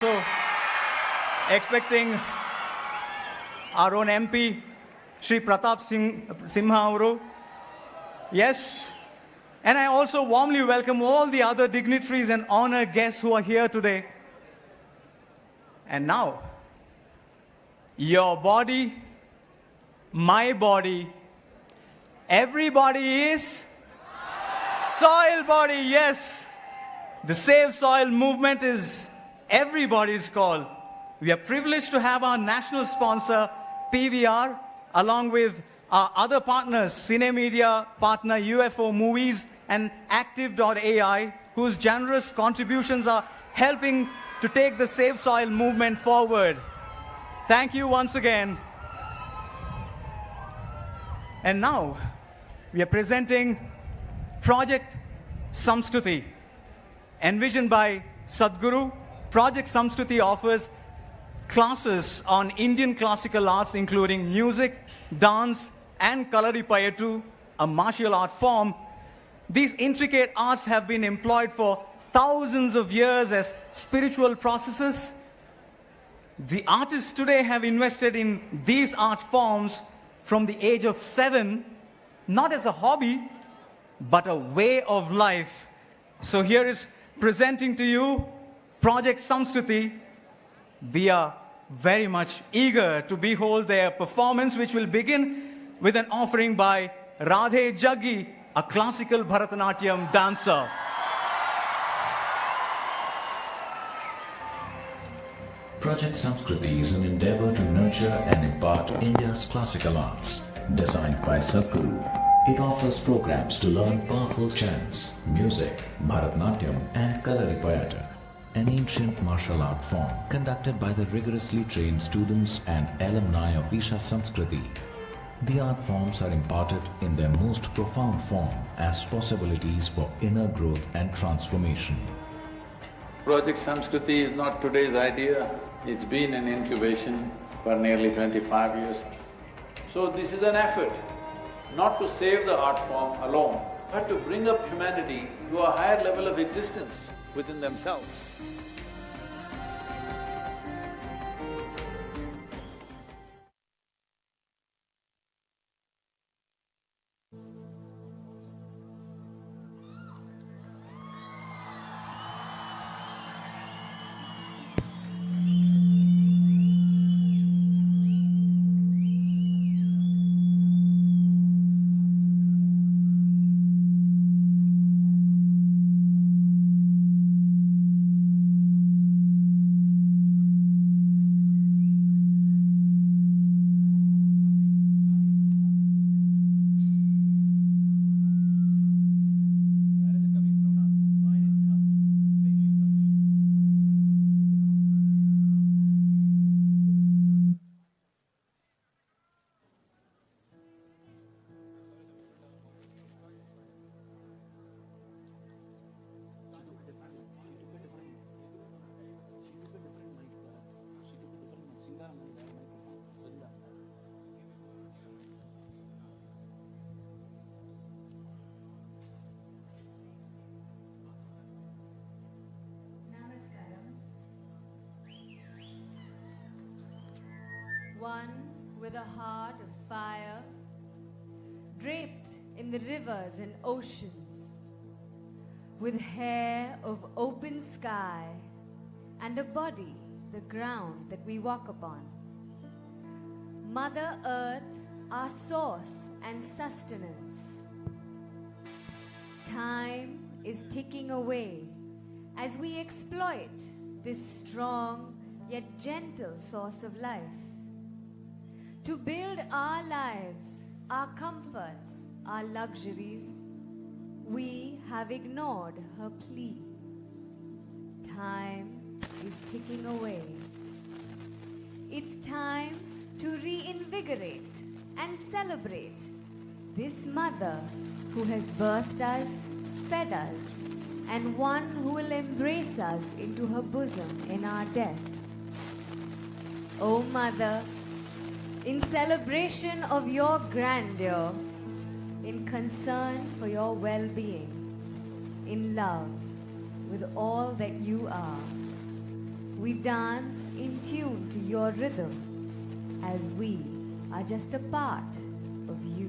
So, expecting our own MP, Shri Pratap Simha Avaru. Yes. And I also warmly welcome all the other dignitaries and honored guests who are here today. And now, your body, my body, everybody is soil body, yes. The Save Soil movement is everybody's call. We are privileged to have our national sponsor, PVR, along with our other partners, Cine Media partner UFO Movies and Active.ai, whose generous contributions are helping to take the Save Soil movement forward. Thank you once again. And now, we are presenting Project Samskriti. Envisioned by Sadhguru, Project Samskriti offers classes on Indian classical arts, including music, dance, and Kalaripayattu, a martial art form. These intricate arts have been employed for thousands of years as spiritual processes. The artists today have invested in these art forms from the age of 7, not as a hobby, but a way of life. So here is presenting to you Project Samskriti. We are very much eager to behold their performance, which will begin with an offering by Radhe Jaggi, a classical Bharatanatyam dancer. Project Samskriti is an endeavor to nurture and impart India's classical arts. Designed by Sadhguru, it offers programs to learn powerful chants, music, Bharatanatyam and Kalaripayattu, an ancient martial art form conducted by the rigorously trained students and alumni of Isha Samskriti. The art forms are imparted in their most profound form as possibilities for inner growth and transformation. Project Samskriti is not today's idea, it's been in incubation for nearly 25 years. So this is an effort not to save the art form alone, but to bring up humanity to a higher level of existence within themselves. One with a heart of fire, draped in the rivers and oceans, with hair of open sky and a body, the ground that we walk upon. Mother Earth, our source and sustenance. Time is ticking away as we exploit this strong yet gentle source of life. To build our lives, our comforts, our luxuries, we have ignored her plea. Time is ticking away. It's time to reinvigorate and celebrate this mother who has birthed us, fed us, and one who will embrace us into her bosom in our death. O Mother, in celebration of your grandeur, in concern for your well-being, in love with all that you are, We dance in tune to your rhythm, as we are just a part of you.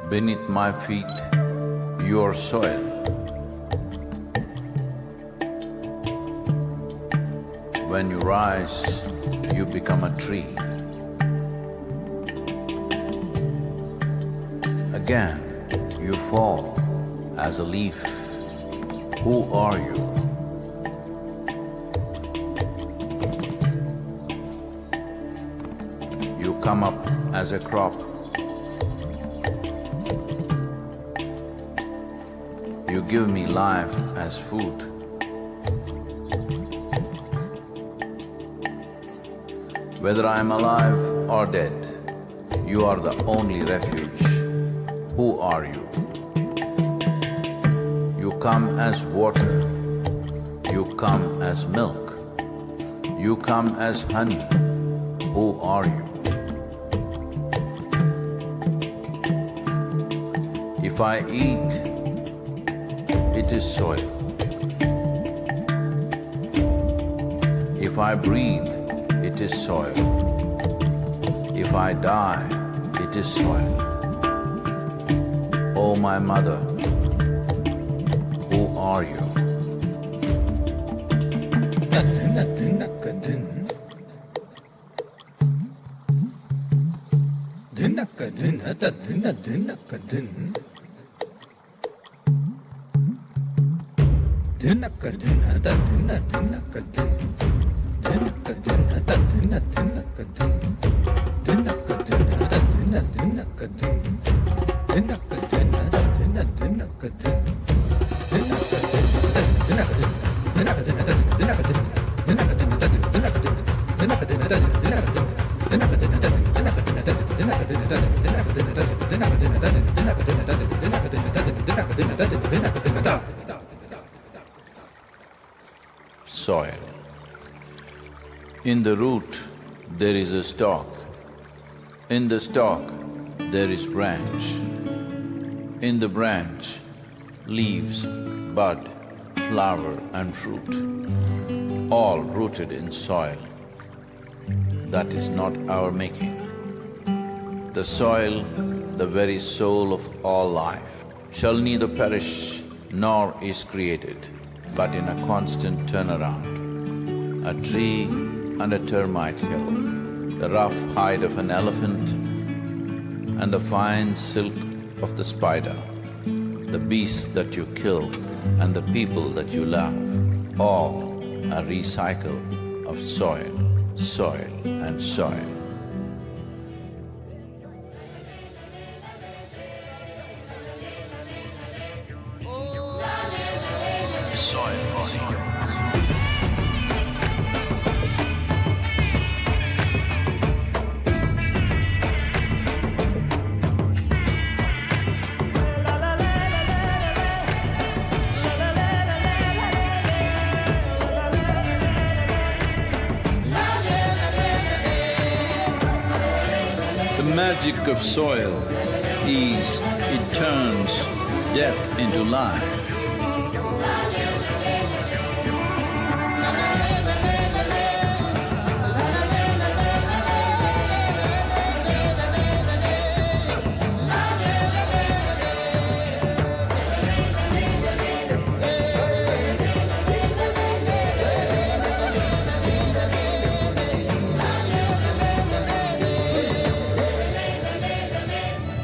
Beneath my feet, your soil. When you rise, you become a tree. Again, you fall as a leaf. Who are you? You come up as a crop. You give me life as food. Whether I am alive or dead, you are the only refuge. Who are you? You come as water. You come as milk. You come as honey. Who are you? If I eat, it is soil. If I breathe, it is soil. If I die, it is soil. Oh, my mother, who are you? Soil. In the root, there is a stalk. In the stalk, there is branch. In the branch, leaves, bud, flower and fruit, all rooted in soil. That is not our making. The soil, the very soul of all life, shall neither perish nor is created, but in a constant turnaround. A tree and a termite hill, the rough hide of an elephant and the fine silk of the spider, the beasts that you kill and the people that you love, all a recycle of soil, soil and soil. The magic of soil is it turns death into life.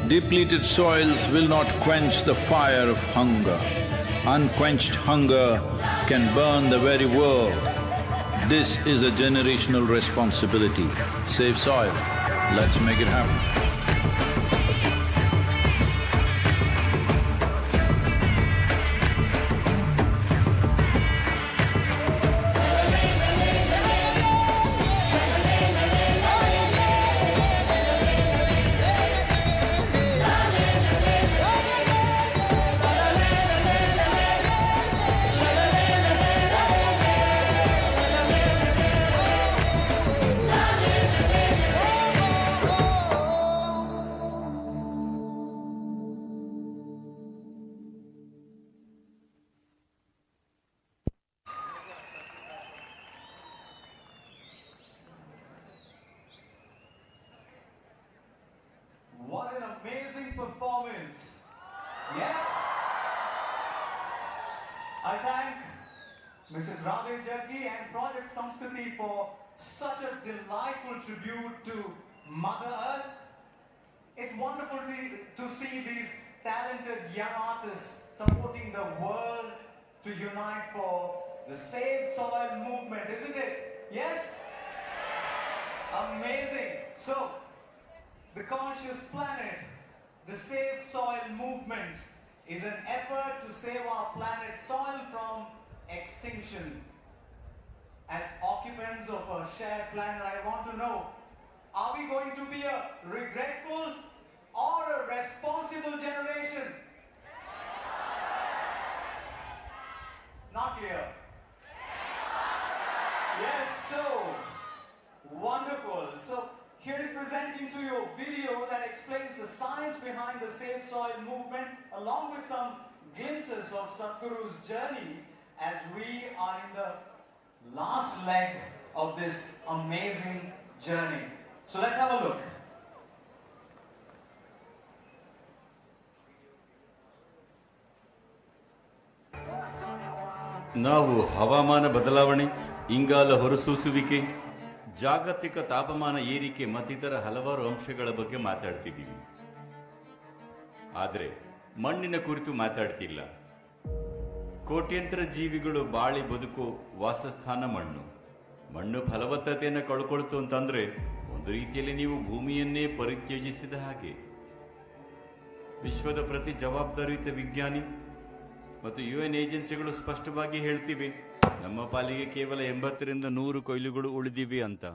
Depleted soils will not quench the fire of hunger. Unquenched hunger can burn the very world. This is a generational responsibility. Save soil. Let's make it happen. What an amazing performance Yes? I thank Mrs. Radhe Jaggi and Project Samskriti for such a delightful tribute to Mother Earth. It's wonderful to see these talented young artists supporting the world to unite for the Save Soil movement, isn't it? Yes? Amazing. So, the Conscious Planet, the Save Soil movement is an effort to save our planet's soil from extinction. As occupants of a shared planet, I want to know, are we going to be a regretful or a responsible generation? Not clear. Yes, so wonderful. So here is presenting to you a video that explains the science behind the Save Soil movement, along with some glimpses of Sadhguru's journey as we are in the last leg of this amazing journey. So let's have a look. ನಾವು ಹವಾಮಾನ ಬದಲಾವಣೆ, ಇಂಗಾಲ ಹೊರಸೂಸುವಿಕೆ, ಜಾಗತಿಕ ತಾಪಮಾನ ಏರಿಕೆ ಮತ್ತಿತರ ಹಲವಾರು ಅಂಶಗಳ ಬಗ್ಗೆ ಮಾತಾಡ್ತಿದ್ದೀವಿ. ಆದರೆ ಮಣ್ಣಿನ ಕುರಿತು ಮಾತಾಡ್ತಿಲ್ಲ. ಕೋಟ್ಯಂತರ ಜೀವಿಗಳು ಬಾಳಿ ಬದುಕೋ ವಾಸಸ್ಥಾನ ಮಣ್ಣು. ಮಣ್ಣು ಫಲವತ್ತತೆಯನ್ನು ಕಳ್ಕೊಳ್ತು ಅಂತಂದ್ರೆ ಒಂದು ರೀತಿಯಲ್ಲಿ ನೀವು ಭೂಮಿಯನ್ನೇ ಪರಿತ್ಯಜಿಸಿದ ಹಾಗೆ. ವಿಶ್ವದ ಪ್ರತಿ ಜವಾಬ್ದಾರಿಯುತ ವಿಜ್ಞಾನಿ ಮತ್ತು UN ಏಜೆನ್ಸಿಗಳು ಸ್ಪಷ್ಟವಾಗಿ ಹೇಳ್ತಿವೆ, ನಮ್ಮ ಪಾಲಿಗೆ ಕೇವಲ 80ರಿಂದ 100 ಕೊಯ್ಲುಗಳು ಉಳಿದಿವೆ ಅಂತ.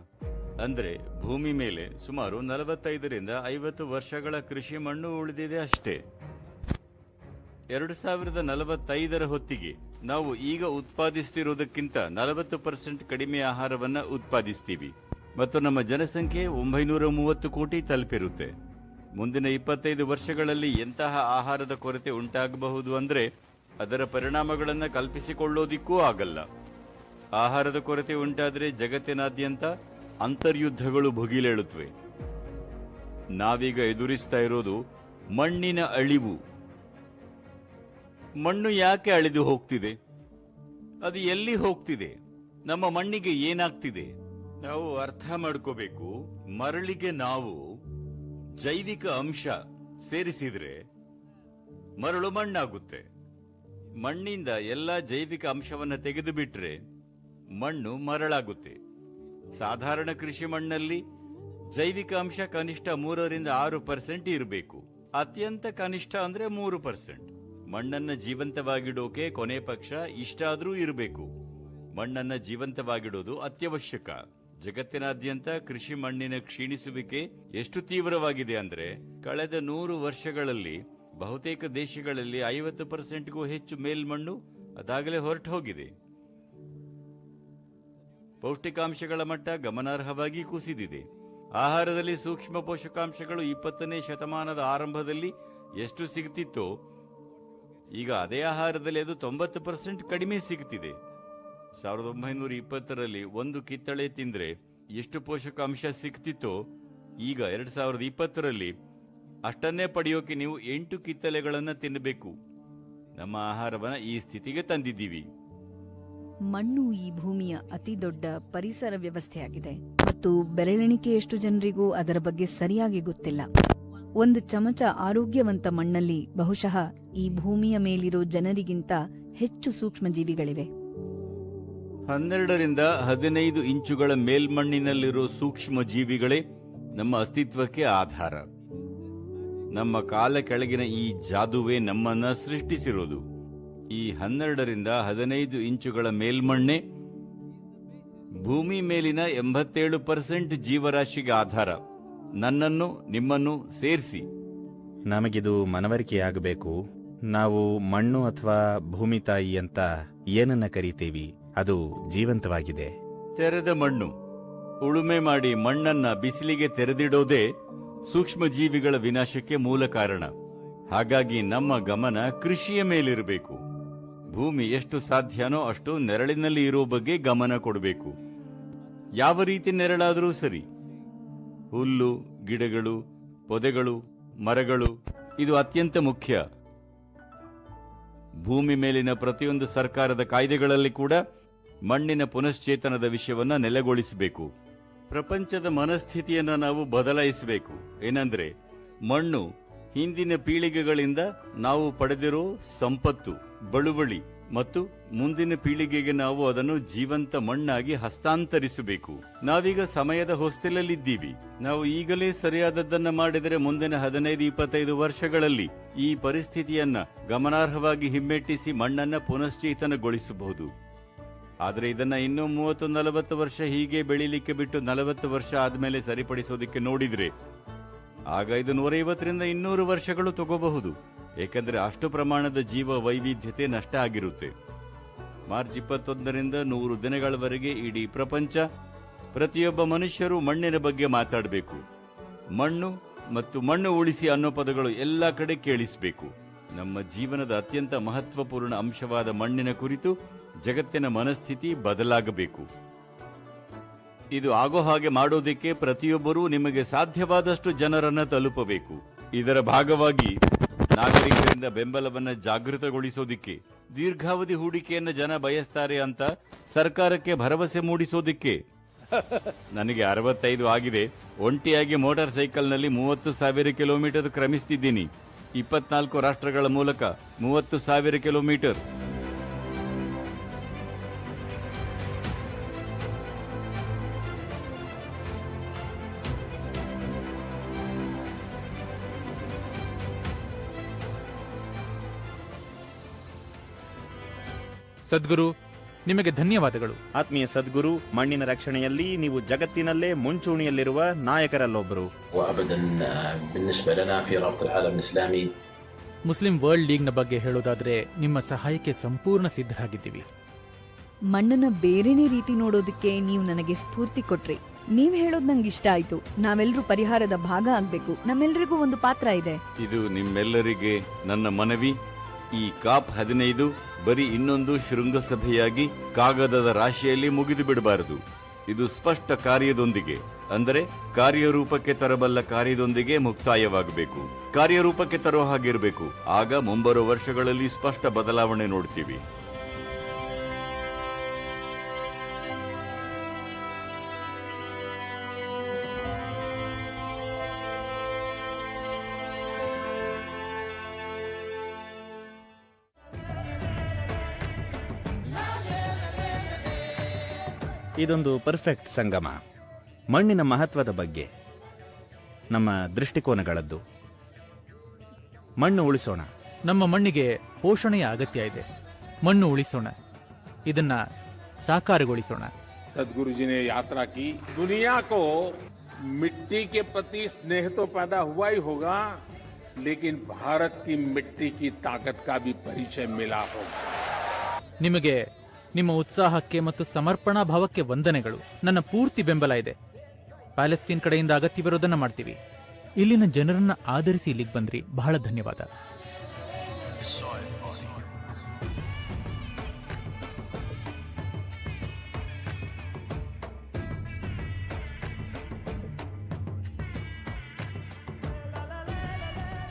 ಅಂದ್ರೆ ಭೂಮಿ ಮೇಲೆ ಸುಮಾರು 45ರಿಂದ 50 ವರ್ಷಗಳ ಕೃಷಿ ಮಣ್ಣು ಉಳಿದಿದೆ ಅಷ್ಟೇ. 2045ರ ಹೊತ್ತಿಗೆ ನಾವು ಈಗ ಉತ್ಪಾದಿಸ್ತಿರೋದಕ್ಕಿಂತ 40% ಕಡಿಮೆ ಆಹಾರವನ್ನ ಉತ್ಪಾದಿಸ್ತೀವಿ ಮತ್ತು ನಮ್ಮ ಜನಸಂಖ್ಯೆ 930 ಕೋಟಿ ತಲುಪಿರುತ್ತೆ. ಮುಂದಿನ 25 ವರ್ಷಗಳಲ್ಲಿ ಎಂತಹ ಆಹಾರದ ಕೊರತೆ ಉಂಟಾಗಬಹುದು ಅಂದ್ರೆ ಅದರ ಪರಿಣಾಮಗಳನ್ನು ಕಲ್ಪಿಸಿಕೊಳ್ಳೋದಿಕ್ಕೂ ಆಗಲ್ಲ. ಆಹಾರದ ಕೊರತೆ ಉಂಟಾದರೆ ಜಗತ್ತಿನಾದ್ಯಂತ ಅಂತರ್ಯುದ್ಧಗಳು ಭುಗಿಲೇಳುತ್ತವೆ. ನಾವೀಗ ಎದುರಿಸ್ತಾ ಇರೋದು ಮಣ್ಣಿನ ಅಳಿವು. ಮಣ್ಣು ಯಾಕೆ ಅಳಿದು ಹೋಗ್ತಿದೆ? ಅದು ಎಲ್ಲಿ ಹೋಗ್ತಿದೆ? ನಮ್ಮ ಮಣ್ಣಿಗೆ ಏನಾಗ್ತಿದೆ? ನಾವು ಅರ್ಥ ಮಾಡ್ಕೋಬೇಕು. ಮರಳಿಗೆ ನಾವು ಜೈವಿಕ ಅಂಶ ಸೇರಿಸಿದ್ರೆ ಮರಳು ಮಣ್ಣಾಗುತ್ತೆ. ಮಣ್ಣಿಂದ ಎಲ್ಲ ಜೈವಿಕ ಅಂಶವನ್ನು ತೆಗೆದು ಬಿಟ್ರೆ ಮಣ್ಣು ಮರಳಾಗುತ್ತೆ. ಸಾಧಾರಣ ಕೃಷಿ ಮಣ್ಣಲ್ಲಿ ಜೈವಿಕ ಅಂಶ ಕನಿಷ್ಠ 3ರಿಂದ 6% ಇರಬೇಕು. ಅತ್ಯಂತ ಕನಿಷ್ಠ ಅಂದ್ರೆ 3%. ಮಣ್ಣನ್ನ ಜೀವಂತವಾಗಿಡೋಕೆ ಕೊನೆ ಪಕ್ಷ ಇಷ್ಟಾದ್ರೂ ಇರಬೇಕು. ಮಣ್ಣನ್ನ ಜೀವಂತವಾಗಿಡೋದು ಅತ್ಯವಶ್ಯಕ. ಜಗತ್ತಿನಾದ್ಯಂತ ಕೃಷಿ ಮಣ್ಣಿನ ಕ್ಷೀಣಿಸುವಿಕೆ ಎಷ್ಟು ತೀವ್ರವಾಗಿದೆ ಅಂದ್ರೆ ಕಳೆದ 100 ವರ್ಷಗಳಲ್ಲಿ ಬಹುತೇಕ ದೇಶಗಳಲ್ಲಿ 50%ಗೂ ಹೆಚ್ಚು ಮೇಲ್ಮಣ್ಣು ಅದಾಗಲೇ ಹೊರಟು ಹೋಗಿದೆ. ಪೌಷ್ಟಿಕಾಂಶಗಳ ಮಟ್ಟ ಗಮನಾರ್ಹವಾಗಿ ಕುಸಿದಿದೆ. ಆಹಾರದಲ್ಲಿ ಸೂಕ್ಷ್ಮ ಪೋಷಕಾಂಶಗಳು 20ನೇ ಶತಮಾನದ ಆರಂಭದಲ್ಲಿ ಎಷ್ಟು ಸಿಗ್ತಿತ್ತೋ ಈಗ ಅದೇ ಆಹಾರದಲ್ಲಿ ಅದು 90% ಕಡಿಮೆ ಸಿಗ್ತಿದೆ. 1920ರಲ್ಲಿ ಒಂದು ಕಿತ್ತಳೆ ತಿಂದ್ರೆ ಎಷ್ಟು ಪೋಷಕಾಂಶ ಸಿಗ್ತಿತ್ತೋ ಈಗ 2020ರಲ್ಲಿ ಅಷ್ಟನ್ನೇ ಪಡೆಯೋಕೆ ನೀವು 8 ಕಿತ್ತಳೆಗಳನ್ನು ತಿನ್ನಬೇಕು. ನಮ್ಮ ಆಹಾರವನ್ನ ಈ ಸ್ಥಿತಿಗೆ ತಂದಿದ್ದೀವಿ. ಮಣ್ಣು ಈ ಭೂಮಿಯ ಅತಿ ದೊಡ್ಡ ಪರಿಸರ ವ್ಯವಸ್ಥೆಯಾಗಿದೆ ಮತ್ತು ಬೆರಳೆಣಿಕೆಯಷ್ಟು ಜನರಿಗೂ ಅದರ ಬಗ್ಗೆ ಸರಿಯಾಗಿ ಗೊತ್ತಿಲ್ಲ. ಒಂದು ಚಮಚ ಆರೋಗ್ಯವಂತ ಮಣ್ಣಲ್ಲಿ ಬಹುಶಃ ಈ ಭೂಮಿಯ ಮೇಲಿರೋ ಜನರಿಗಿಂತ ಹೆಚ್ಚು ಸೂಕ್ಷ್ಮಜೀವಿಗಳಿವೆ. 12ರಿಂದ 15 ಇಂಚುಗಳ ಮೇಲ್ಮಣ್ಣಿನಲ್ಲಿರೋ ಸೂಕ್ಷ್ಮ ಜೀವಿಗಳೇ ನಮ್ಮ ಅಸ್ತಿತ್ವಕ್ಕೆ ಆಧಾರ. ನಮ್ಮ ಕಾಲ ಕೆಳಗಿನ ಈ ಜಾದುವೆ ನಮ್ಮನ್ನ ಸೃಷ್ಟಿಸಿರೋದು. ಈ 12ರಿಂದ 15 ಇಂಚುಗಳ ಮೇಲ್ಮಣ್ಣೆ ಭೂಮಿ ಮೇಲಿನ 87% ಜೀವರಾಶಿಗೆ ಆಧಾರ. ನನ್ನನ್ನು ನಿಮ್ಮನ್ನು ಸೇರಿಸಿ. ನಮಗಿದು ಮನವರಿಕೆಯಾಗಬೇಕು. ನಾವು ಮಣ್ಣು ಅಥವಾ ಭೂಮಿ ತಾಯಿ ಅಂತ ಏನನ್ನ ಕರಿತೀವಿ ಅದು ಜೀವಂತವಾಗಿದೆ. ತೆರೆದ ಮಣ್ಣು ಉಳುಮೆ ಮಾಡಿ ಮಣ್ಣನ್ನ ಬಿಸಿಲಿಗೆ ತೆರೆದಿಡೋದೇ ಸೂಕ್ಷ್ಮ ಜೀವಿಗಳ ವಿನಾಶಕ್ಕೆ ಮೂಲ ಕಾರಣ. ಹಾಗಾಗಿ ನಮ್ಮ ಗಮನ ಕೃಷಿಯ ಮೇಲಿರಬೇಕು. ಭೂಮಿ ಎಷ್ಟು ಸಾಧ್ಯನೋ ಅಷ್ಟು ನೆರಳಿನಲ್ಲಿ ಇರೋ ಬಗ್ಗೆ ಗಮನ ಕೊಡಬೇಕು. ಯಾವ ರೀತಿ ನೆರಳಾದರೂ ಸರಿ, ಹುಲ್ಲು, ಗಿಡಗಳು, ಪೊದೆಗಳು, ಮರಗಳು, ಇದು ಅತ್ಯಂತ ಮುಖ್ಯ. ಭೂಮಿ ಮೇಲಿನ ಪ್ರತಿಯೊಂದು ಸರ್ಕಾರದ ಕಾಯ್ದೆಗಳಲ್ಲಿ ಕೂಡ ಮಣ್ಣಿನ ಪುನಶ್ಚೇತನದ ವಿಷಯವನ್ನ ನೆಲೆಗೊಳಿಸಬೇಕು. ಪ್ರಪಂಚದ ಮನಸ್ಥಿತಿಯನ್ನ ನಾವು ಬದಲಾಯಿಸಬೇಕು. ಏನಂದ್ರೆ, ಮಣ್ಣು ಹಿಂದಿನ ಪೀಳಿಗೆಗಳಿಂದ ನಾವು ಪಡೆದಿರೋ ಸಂಪತ್ತು, ಬಳುವಳಿ ಮತ್ತು ಮುಂದಿನ ಪೀಳಿಗೆಗೆ ನಾವು ಅದನ್ನು ಜೀವಂತ ಮಣ್ಣಾಗಿ ಹಸ್ತಾಂತರಿಸಬೇಕು. ನಾವೀಗ ಸಮಯದ ಹೊಸ್ತಿಲಲ್ಲಿದ್ದೀವಿ. ನಾವು ಈಗಲೇ ಸರಿಯಾದದ್ದನ್ನ ಮಾಡಿದರೆ ಮುಂದಿನ 15-25 ವರ್ಷಗಳಲ್ಲಿ ಈ ಪರಿಸ್ಥಿತಿಯನ್ನ ಗಮನಾರ್ಹವಾಗಿ ಹಿಮ್ಮೆಟ್ಟಿಸಿ ಮಣ್ಣನ್ನ ಪುನಶ್ಚೇತನಗೊಳಿಸಬಹುದು. ಆದರೆ ಇದನ್ನ ಇನ್ನೂ 30-40 ವರ್ಷ ಹೀಗೆ ಬೆಳಿಲಿಕ್ಕೆ ಬಿಟ್ಟು 40 ವರ್ಷ ಆದ್ಮೇಲೆ ಸರಿಪಡಿಸೋದಿಕ್ಕೆ ನೋಡಿದ್ರೆ ಆಗ ಇದು 150-200 ವರ್ಷಗಳು ತಗೋಬಹುದು. ಏಕೆಂದ್ರೆ ಅಷ್ಟು ಪ್ರಮಾಣದ ಜೀವ ವೈವಿಧ್ಯತೆ ನಷ್ಟ ಆಗಿರುತ್ತೆ. ಮಾರ್ಚ್ 21ರಿಂದ 100 ದಿನಗಳವರೆಗೆ ಇಡೀ ಪ್ರಪಂಚ, ಪ್ರತಿಯೊಬ್ಬ ಮನುಷ್ಯರು ಮಣ್ಣಿನ ಬಗ್ಗೆ ಮಾತಾಡಬೇಕು. ಮಣ್ಣು ಮತ್ತು ಮಣ್ಣು ಉಳಿಸಿ ಅನ್ನೋ ಪದಗಳು ಎಲ್ಲ ಕಡೆ ಕೇಳಿಸಬೇಕು. ನಮ್ಮ ಜೀವನದ ಅತ್ಯಂತ ಮಹತ್ವಪೂರ್ಣ ಅಂಶವಾದ ಮಣ್ಣಿನ ಕುರಿತು ಜಗತ್ತಿನ ಮನಸ್ಥಿತಿ ಬದಲಾಗಬೇಕು. ಇದು ಆಗೋ ಹಾಗೆ ಮಾಡೋದಕ್ಕೆ ಪ್ರತಿಯೊಬ್ಬರೂ ನಿಮಗೆ ಸಾಧ್ಯವಾದಷ್ಟು ಜನರನ್ನ ತಲುಪಬೇಕು. ಇದರ ಭಾಗವಾಗಿ ನಾಗರಿಕರಿಂದ ಬೆಂಬಲವನ್ನ ಜಾಗೃತಗೊಳಿಸೋದಿಕ್ಕೆ, ದೀರ್ಘಾವಧಿ ಹೂಡಿಕೆಯನ್ನು ಜನ ಬಯಸ್ತಾರೆ ಅಂತ ಸರ್ಕಾರಕ್ಕೆ ಭರವಸೆ ಮೂಡಿಸೋದಿಕ್ಕೆ. ನನಗೆ 65 ಆಗಿದೆ. ಒಂಟಿಯಾಗಿ ಮೋಟಾರ್ ಸೈಕಲ್ನಲ್ಲಿ 30,000 ಕಿಲೋಮೀಟರ್ ಕ್ರಮಿಸ್ತಿದ್ದೀನಿ. 24 ರಾಷ್ಟ್ರಗಳ ಮೂಲಕ 30,000 ಕಿಲೋಮೀಟರ್. ಸದ್ಗುರು, ನಿಮಗೆ ಧನ್ಯವಾದಗಳು. ಆತ್ಮೀಯ ಸದ್ಗುರು, ಮಣ್ಣಿನ ರಕ್ಷಣೆಯಲ್ಲಿ ನೀವು ಜಗತ್ತಿನಲ್ಲೇ ಮುಂಚೂಣಿಯಲ್ಲಿರುವ ನಾಯಕರಲ್ಲೊಬ್ಬರು. ಮುಸ್ಲಿಂ ವರ್ಲ್ಡ್ ಲೀಗ್ನ ಬಗ್ಗೆ ಹೇಳೋದಾದ್ರೆ ನಿಮ್ಮ ಸಹಾಯಕ್ಕೆ ಸಂಪೂರ್ಣ ಸಿದ್ಧರಾಗಿದ್ದೀವಿ. ಮಣ್ಣನ್ನ ಬೇರೆನೇ ರೀತಿ ನೋಡೋದಕ್ಕೆ ನೀವು ನನಗೆ ಸ್ಫೂರ್ತಿ ಕೊಟ್ರಿ. ನೀವ್ ಹೇಳೋದ್ ನಂಗೆ ಇಷ್ಟ ಆಯ್ತು. ನಾವೆಲ್ಲರೂ ಪರಿಹಾರದ ಭಾಗ ಆಗ್ಬೇಕು. ನಮ್ಮೆಲ್ಲರಿಗೂ ಒಂದು ಪಾತ್ರ ಇದೆ. ಇದು ನಿಮ್ಮೆಲ್ಲರಿಗೆ ನನ್ನ ಮನವಿ. ಈ ಕಾಪ್ 15 ಬರೀ ಇನ್ನೊಂದು ಶೃಂಗಸಭೆಯಾಗಿ ಕಾಗದದ ರಾಶಿಯಲ್ಲಿ ಮುಗಿದು ಬಿಡಬಾರದು. ಇದು ಸ್ಪಷ್ಟ ಕಾರ್ಯದೊಂದಿಗೆ, ಅಂದರೆ ಕಾರ್ಯರೂಪಕ್ಕೆ ತರಬಲ್ಲ ಕಾರ್ಯದೊಂದಿಗೆ ಮುಕ್ತಾಯವಾಗಬೇಕು. ಕಾರ್ಯರೂಪಕ್ಕೆ ತರೋ ಹಾಗಿರಬೇಕು. ಆಗ ಮುಂಬರುವ ವರ್ಷಗಳಲ್ಲಿ ಸ್ಪಷ್ಟ ಬದಲಾವಣೆ ನೋಡ್ತೀವಿ. ಇದೊಂದು ಪರ್ಫೆಕ್ಟ್ ಸಂಗಮ. ಮಣ್ಣಿನ ಮಹತ್ವದ ಬಗ್ಗೆ ನಮ್ಮ ದೃಷ್ಟಿಕೋನಗಳದ್ದು. ಮಣ್ಣು ಉಳಿಸೋಣ. ನಮ್ಮ ಮಣ್ಣಿಗೆ ಪೋಷಣೆಯ ಅಗತ್ಯ ಇದೆ. ಮಣ್ಣು ಉಳಿಸೋಣ, ಇದನ್ನ ಸಾಕಾರಗೊಳಿಸೋಣ. सदगुरु जी ने यात्रा की, दुनिया को मिट्टी के प्रति स्नेह तो पैदा हुआ ही होगा, लेकिन भारत की मिट्टी की ताकत का भी परिचय मिला होगा. ನಿಮಗೆ, ನಿಮ್ಮ ಉತ್ಸಾಹಕ್ಕೆ ಮತ್ತು ಸಮರ್ಪಣಾ ಭಾವಕ್ಕೆ ವಂದನೆಗಳು. ನನ್ನ ಪೂರ್ತಿ ಬೆಂಬಲ ಇದೆ. ಪ್ಯಾಲೆಸ್ತೀನ್ ಕಡೆಯಿಂದ ಅಗತ್ಯವಿರೋದನ್ನ ಮಾಡ್ತೀವಿ. ಇಲ್ಲಿನ ಜನರನ್ನ ಆಧರಿಸಿ ಇಲ್ಲಿಗೆ ಬಂದ್ರಿ. ಬಹಳ ಧನ್ಯವಾದ.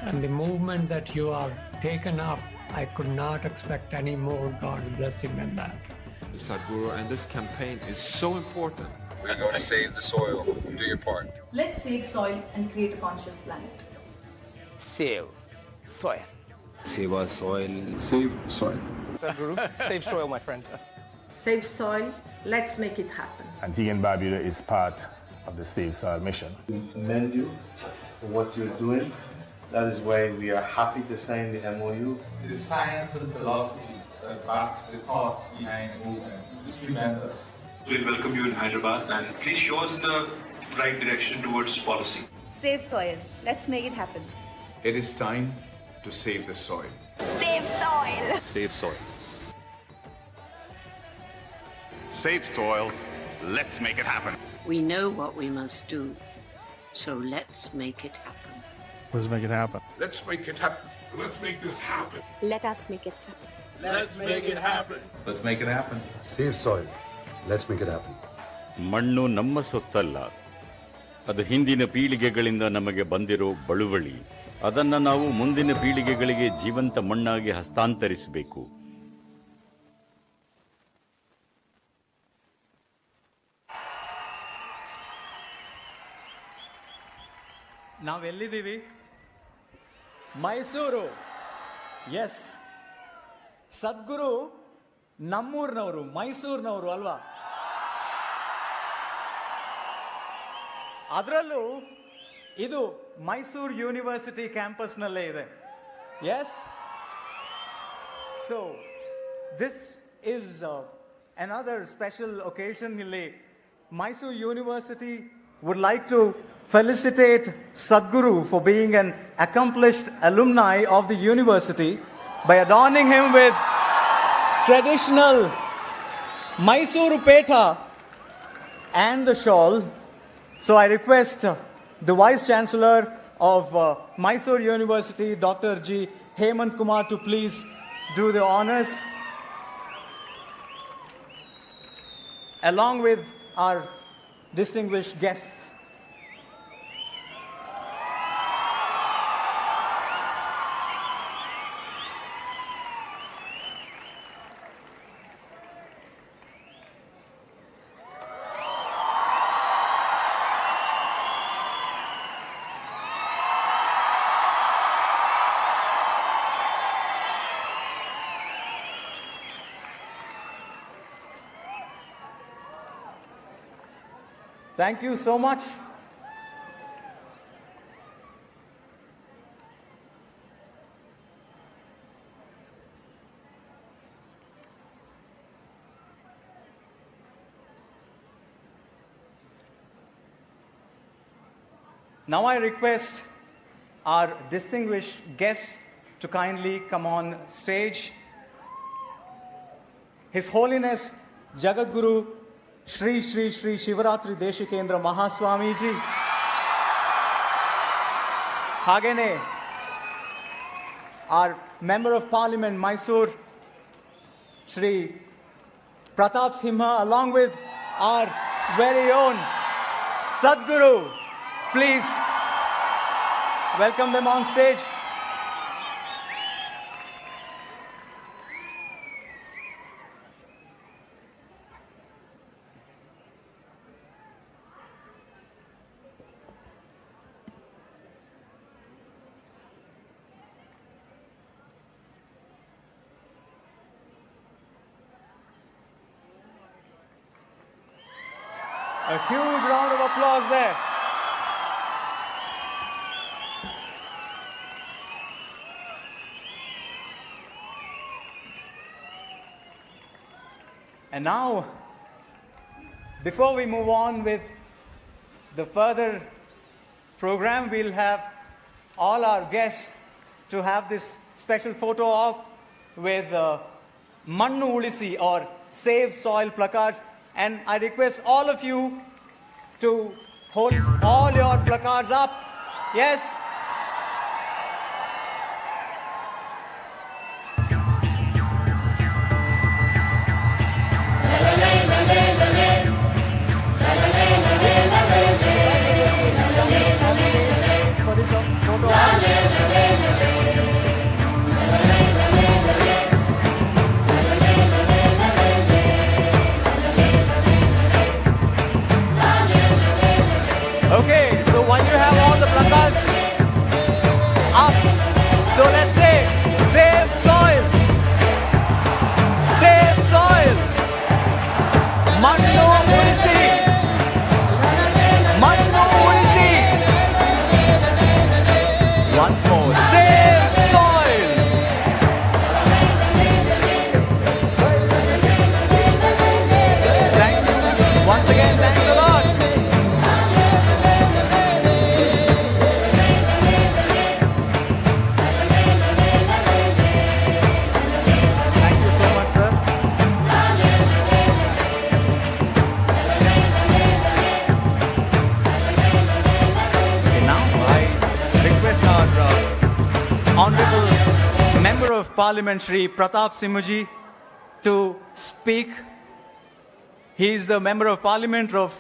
And the movement that you have taken up, I could not expect any more God's blessing than that. Sadhguru, and this campaign is so important. We're going to save the soil. Do your part. Let's save soil and create a conscious planet. Save soil. Save our soil. Save soil. Sadhguru, save soil, my friend. Save soil, let's make it happen. Antigua and Barbuda is part of the Save Soil mission. We commend you for what you're doing. That is why we are happy to sign the MOU. The science and philosophy that backs the thought behind the movement is tremendous. We welcome you in Hyderabad and please show us the right direction towards policy. Save soil, let's make it happen. It is time to save the soil. Save soil! Save soil. Save soil. Let's make it happen. We know what we must do, so let's make it happen. Let's make it happen. Let's make it happen. Let's make this happen. Let us make it happen. Let's make it happen. Let's make it happen. Save soil. Let's make it happen. ಮಣ್ಣು ನಮ್ಮ ಸೊತ್ತಲ್ಲ, ಅದು ಹಿಂದಿನ ಪೀಳಿಗೆಗಳಿಂದ ನಮಗೆ ಬಂದಿರೋ ಬಳುವಳಿ. ಅದನ್ನ ನಾವು ಮುಂದಿನ ಪೀಳಿಗೆಗಳಿಗೆ ಜೀವಂತ ಮಣ್ಣಾಗಿ ಹಸ್ತಾಂತರಿಸಬೇಕು. ನಾವೆಲ್ಲಿದ್ದೀವಿ? ಮೈಸೂರು. ಎಸ್, ಸದ್ಗುರು ನಮ್ಮೂರಿನವರು, ಮೈಸೂರಿನವರು ಅಲ್ವಾ? ಅದರಲ್ಲೂ ಇದು ಮೈಸೂರು ಯೂನಿವರ್ಸಿಟಿ ಕ್ಯಾಂಪಸ್ನಲ್ಲೇ ಇದೆ. Yes, so this is another special occasion. ಇಲ್ಲಿ Mysuru University would like to felicitate Sadhguru for being an accomplished alumni of the university by adorning him with traditional Mysuru Peta and the shawl. So I request the Vice Chancellor of Mysuru University, Dr. G. Hemant Kumar, to please do the honors, along with our distinguished guests. Thank you so much. Now I request our distinguished guests to kindly come on stage. His Holiness Jagadguru Shri Shri Shri Shivaratri Deshikendra Mahaswamiji, hagene our Member of Parliament Mysore Shri Pratap Simha, along with our very own Sadhguru. Please welcome them on stage. A huge round of applause there. And now, before we move on with the further program, we'll have all our guests to have this special photo op with Mannu Ulisi or Save Soil placards. And I request all of you to hold all your placards up. Yes. For this photo op. Okay, so when you have all the placards up, so let's say, save soil, save soil, Mannu Ulisi, Mannu Ulisi, once more, save soil. Thank you, once again, thanks a lot. Honorable Member of Parliament Shri Pratap Simhaji to speak. He is the Member of Parliament of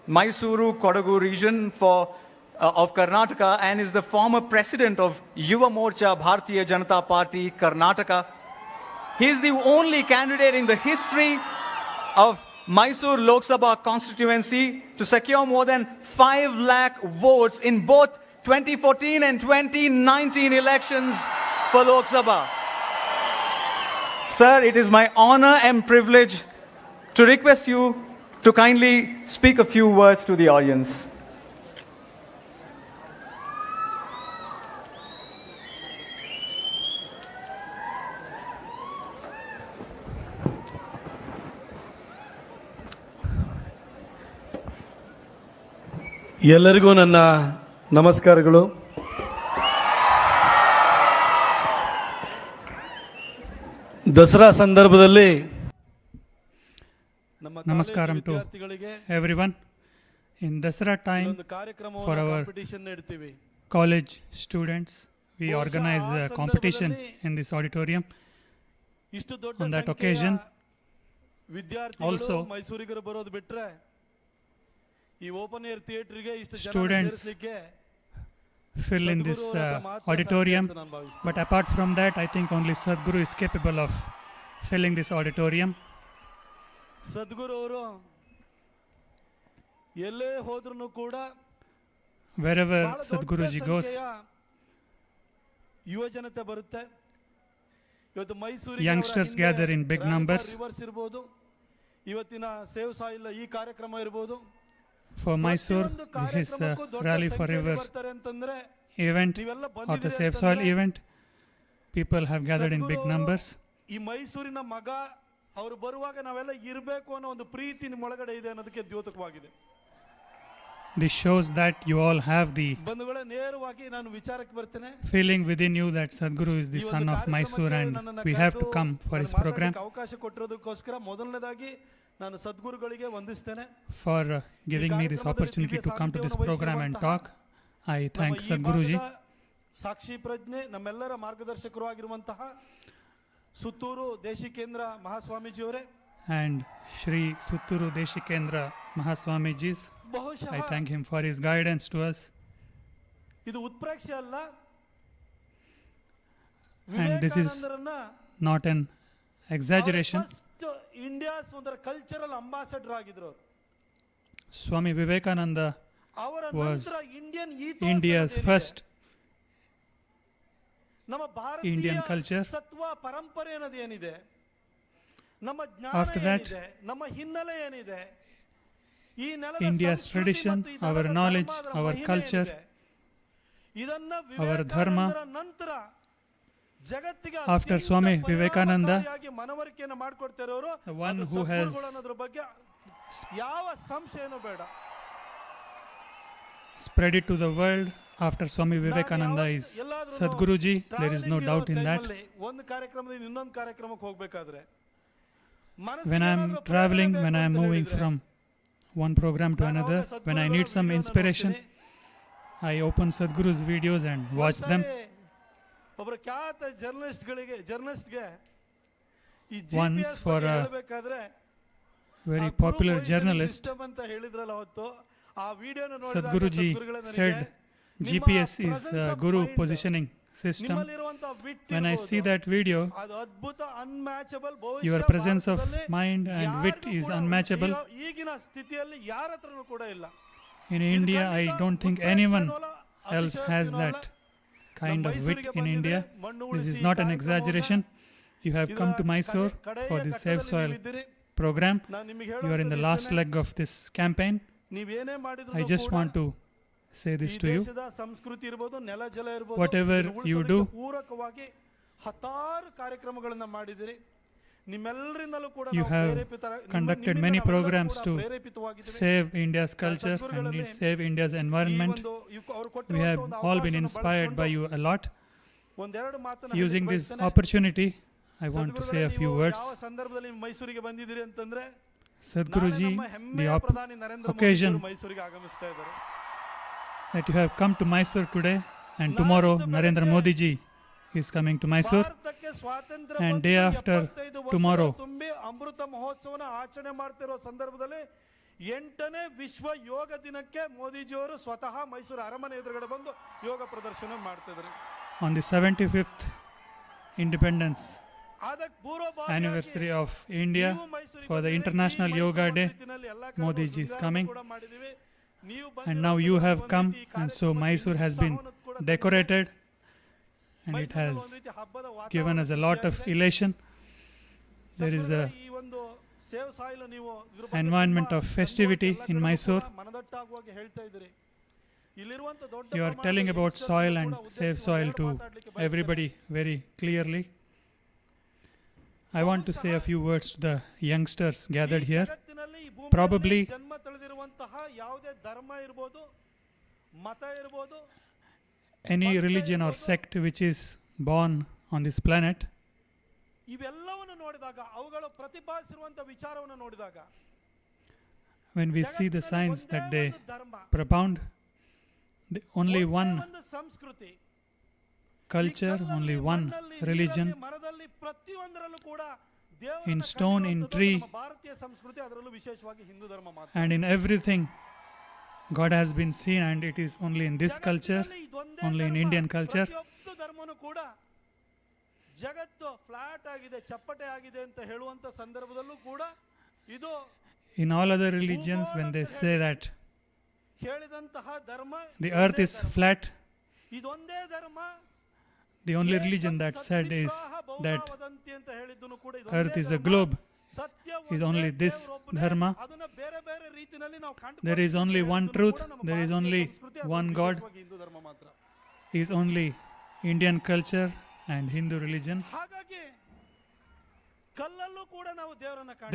Mysuru Kodagu region for of Karnataka and is the former president of Yuva Morcha Bharatiya Janata Party, Karnataka. He is the only candidate in the history of Mysuru Lok Sabha constituency to secure more than 5 lakh votes in both 2014 and 2019 elections for Lok Sabha. Sir, it is my honor and privilege to request you to kindly speak a few words to the audience. ಎಲ್ಲರಿಗೂ ನನ್ನ ನಮಸ್ಕಾರಗಳು. ದಸರಾ ಸಂದರ್ಭದಲ್ಲಿ Namaskaram to everyone. In Dasara time, for our college students, we organize a competition in this auditorium. On that occasion, also, students fill in this auditorium, but apart from that, I think only Sadhguru is capable of filling this auditorium. ಸದ್ಗುರು ಅವರು ಎಲ್ಲೇ ಹೋದ್ರೂ ಕೂಡ Wherever Sadhguruji goes, ಯುವ ಜನತೆ ಬರುತ್ತೆ. ಇವತ್ತು ಮೈಸೂರಿಗೆ youngsters gather in big numbers. Reverse ಇರಬಹುದು, ಇವತ್ತಿನ ಸೇವ್ ಸಾಯಿಲ್ ಈ ಕಾರ್ಯಕ್ರಮ ಇರಬಹುದು. For Mysore, his rally for rivers event or the Save Soil event, people have gathered in big numbers. ಈ ಮೈಸೂರಿನ ಮಗ ಅವರು ಬರುವಾಗ ನಾವೆಲ್ಲ ಇರಬೇಕು ಅನ್ನೋ ಒಂದು ಪ್ರೀತಿ ನಿಮ್ಮ ಒಳಗಡೆ ಇದೆ ಅನ್ನೋದಕ್ಕೆ ದ್ಯೋತಕವಾಗಿದೆ. This shows that you all have the ಬಂಧುಗಳೇ, ನೇರವಾಗಿ ನಾನು ವಿಚಾರಕ್ಕೆ ಬರ್ತೇನೆ. feeling within you that Sadhguru is the son of Mysore and we have to come for his program. ಅವಕಾಶ ಕೊಟ್ಟಿರೋದಕ್ಕೋಸ್ಕರ ಮೊದಲನೇದಾಗಿ ನಾನು ಸದ್ಗುರುಗಳಿಗೆ ವಂದಿಸ್ತೇನೆ. For giving me this opportunity to come to this program and talk, I thank Sadhguruji. ಸಾಕ್ಷಿ ಪ್ರಜ್ಞೆ ನಮ್ಮೆಲ್ಲರ ಮಾರ್ಗದರ್ಶಕರು ಆಗಿರುವಂತಹ Suttur Deshikendra ಮಹಾಸ್ವಾಮೀಜಿಯವರೇ and Shri Sutturu Deshikendra Mahaswamijis. I thank him for his guidance to us. ಇದು ಉತ್ಪ್ರೇಕ್ಷೆ ಅಲ್ಲ, and this is not an exaggeration. India's ಒಂದರ cultural ambassador ಆಗಿದ್ರು. Swami Vivekananda was India's first ನಮ್ಮ Indian ಭಾರತೀಯ culture. ಸತ್ವ ಪರಂಪರೆ ಅನ್ನೋದು ಏನಿದೆ, ನಮ್ಮ After ಜ್ಞಾನ that, ಏನಿದೆ, ನಮ್ಮ ಹಿನ್ನೆಲೆ ಏನಿದೆ, ಈ ನೆಲದ India's ಸಂಸ್ಕೃತಿ tradition, ಮತ್ತು ಈ our ನೆಲದ knowledge, ಧರ್ಮ, ಅದರ our ಮಹಿಮೆ culture, ಏನಿದೆ, ಇದನ್ನ our dharma. ವಿವೇಕಾನಂದರ ನಂತರ ಜಗತ್ತಿಗೆ After Swami Vivekananda, ಪರಿಣಾಮಕಾರಿಯಾಗಿ ಮನವರಿಕೆಯನ್ನು ಮಾಡಿಕೊಡ್ತಿರೋರು the one ಅದು who has ಸದ್ಗುರುಗಳು ಅನ್ನೋದ್ರ ಬಗ್ಗೆ ಯಾವ ಸಂಶಯನೂ ಬೇಡ. spread it to the world after Swami Vivekananda is Sadhguruji. There is no doubt in that. ಒಂದು ಕಾರ್ಯಕ್ರಮದಿಂದ ಇನ್ನೊಂದು ಕಾರ್ಯಕ್ರಮಕ್ಕೆ ಹೋಗಬೇಕಾದ್ರೆ When I am traveling, when I am moving from one program to another, when I need some inspiration, I open Sadhguru's videos and watch them. ಒಬ್ಬರ ಖ್ಯಾತ ಜರ್ನಲಿಸ್ಟ್ಗೆ ಈ Once for a ಹೇಳಬೇಕಾದ್ರೆ very popular journalist, system ಅಂತ ಹೇಳಿದ್ರಲ್ಲ ಅವತ್ತು, ಆ ವಿಡಿಯೋನ ನೋಡಿದಾಗ Sadhguruji said GPS is a Guru positioning system. When I see that video, ಅದು ಅದ್ಭುತ unmatchable your presence of mind and wit is unmatchable. ಈಗಿನ ಸ್ಥಿತಿಯಲ್ಲಿ ಯಾರ ಹತ್ರನೂ ಕೂಡ ಇಲ್ಲ. In India, I don't think anyone else has that kind of wit in India. This is not an exaggeration. You have come to Mysore for the Save Soil program. You are in the last leg of this campaign. I just want to say this to you. ಸಂಸ್ಕೃತಿ ಇರಬಹುದು, ನೆಲ ಜಲ ಇರಬಹುದು, Whatever you do, ಪೂರಕವಾಗಿ ಹತ್ತಾರು ಕಾರ್ಯಕ್ರಮಗಳನ್ನ ಮಾಡಿದಿರಿ. ನಿಮ್ಮೆಲ್ಲರಿಂದಲೂ ಕೂಡ you have conducted many programs to save India's culture and save India's environment. We have all been inspired by you a lot. ಒಂದೆರಡು ಮಾತನ್ನ Using this opportunity, I want to say a few words. ಯಾವ ಸಂದರ್ಭದಲ್ಲಿ ಮೈಸೂರಿಗೆ ಬಂದಿದ್ದೀರಿ ಅಂತಂದ್ರೆ, Sadhguruji, the ಪ್ರಧಾನಿ Narendra Modi occasion ಅವರು ಮೈಸೂರಿಗೆ ಆಗಮಿಸ್ತಾ ಇದ್ದಾರೆ. that you have come to Mysore today, and tomorrow Narendra Modi ji is coming to Mysore, ಭಾರತಕ್ಕೆ ಸ್ವಾತಂತ್ರ್ಯ and ಬಂದು day after 75 ವರ್ಷ tomorrow ತುಂಬಿ ಅಮೃತ ಮಹೋತ್ಸವನ ಆಚರಣೆ ಮಾಡ್ತಿರೋ ಸಂದರ್ಭದಲ್ಲಿ 8ನೇ ವಿಶ್ವ ಯೋಗ ದಿನಕ್ಕೆ ಮೋದಿಜಿಯವರು ಸ್ವತಃ ಮೈಸೂರು ಅರಮನೆ ಎದುರುಗಡೆ ಬಂದು ಯೋಗ ಪ್ರದರ್ಶನ ಮಾಡ್ತಿದ್ದಾರೆ. On the 75th Independence anniversary of India for the International Yoga Day, Modi ji is coming, and now you have come, and so Mysuru has been decorated, and it has given us a lot of elation. There is a environment of festivity in Mysuru. You are telling about soil and save soil to everybody very clearly. I want to say a few words to the youngsters gathered here. Probably any religion or sect which is born on this planet, when we see the signs that they propound, only one culture, only one religion, in stone, in tree, and in everything God has been seen, and it is only in this culture, only in Indian culture. In all other religions, when they say that the earth is flat, the only religion that said is that earth is a globe, is only this dharma. There is only one truth, there is only one God, is only Indian culture and Hindu religion.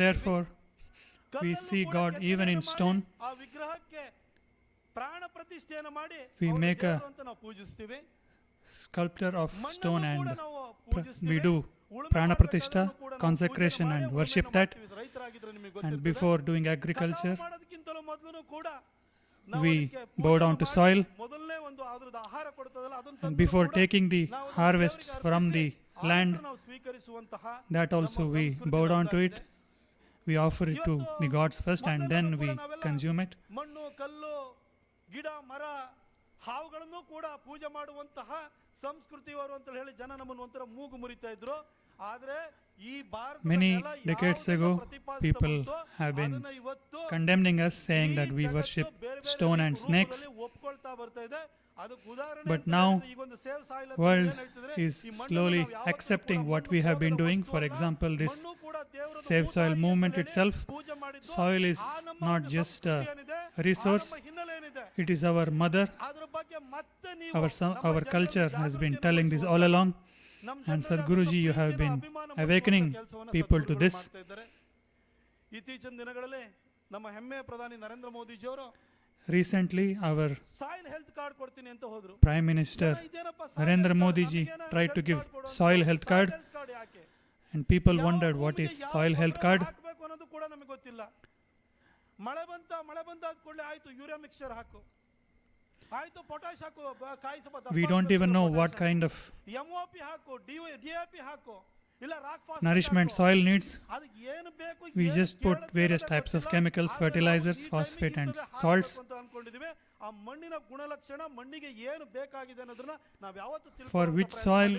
Therefore, we see God even in stone. We make a sculpture of stone and we do prana pratishtha, consecration, and worship that. And before doing agriculture, we bow down to soil. And before taking the harvests from the land, that also we bow down to it. We offer it to the gods first and then we consume it. ಹಾವುಗಳನ್ನು ಕೂಡ ಪೂಜೆ ಮಾಡುವಂತಹ ಸಂಸ್ಕೃತಿಯವರು ಅಂತ ಹೇಳಿ ಜನ ನಮ್ಮನ್ನು ಒಂಥರ ಮೂಗು ಮುರಿತಾ ಇದ್ರು. ಆದರೆ ಈ Bharat many decades ago people have been condemning us, saying that we worship stone and snakes. But now world is slowly accepting what we have been doing. For example, this Save Soil movement itself. Soil is not just a resource, it is our mother. Our culture has been telling this all along, and Sadhguru ji, you have been awakening people to this. Recently, our Prime Minister Narendra Modi ji tried to give soil health card, and people wondered what is soil health card. We don't even know what kind of nourishment soil needs. We just put various types of chemicals, fertilizers, phosphate and salts. For which soil,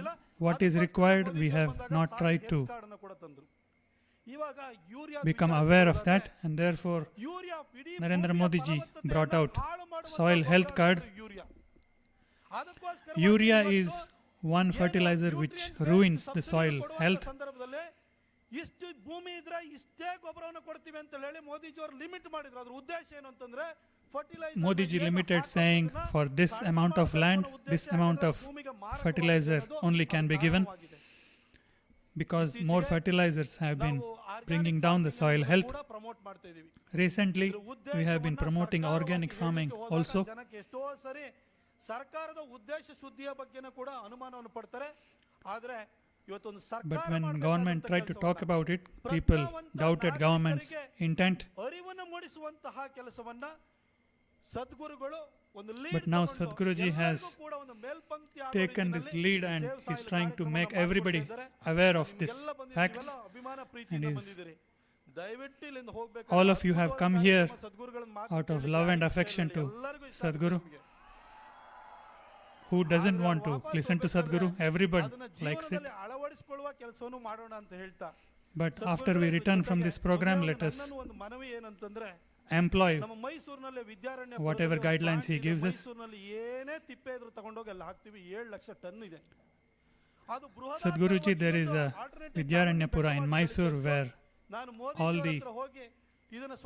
what is required, we have not tried to become aware of that, and therefore Narendra Modi ji brought out soil health card. Urea is one fertilizer which ruins the soil health. Modi ji limited, saying for this amount of land, this amount of fertilizer only can be given, because more fertilizers have been bringing down the soil health. Recently, we have been promoting organic farming also. But when government tried to talk about it, people doubted government's intent. But now Sadhguru ji has taken this lead and is trying to make everybody aware of this facts, and is All of you have come here out of love and affection to Sadhguru. Who doesn't want to listen to Sadhguru? Everybody likes it. But after we return from this program, let us employ whatever guidelines he gives us. Sadhguruji, there is a Vidyaranyapura in Mysuru where all the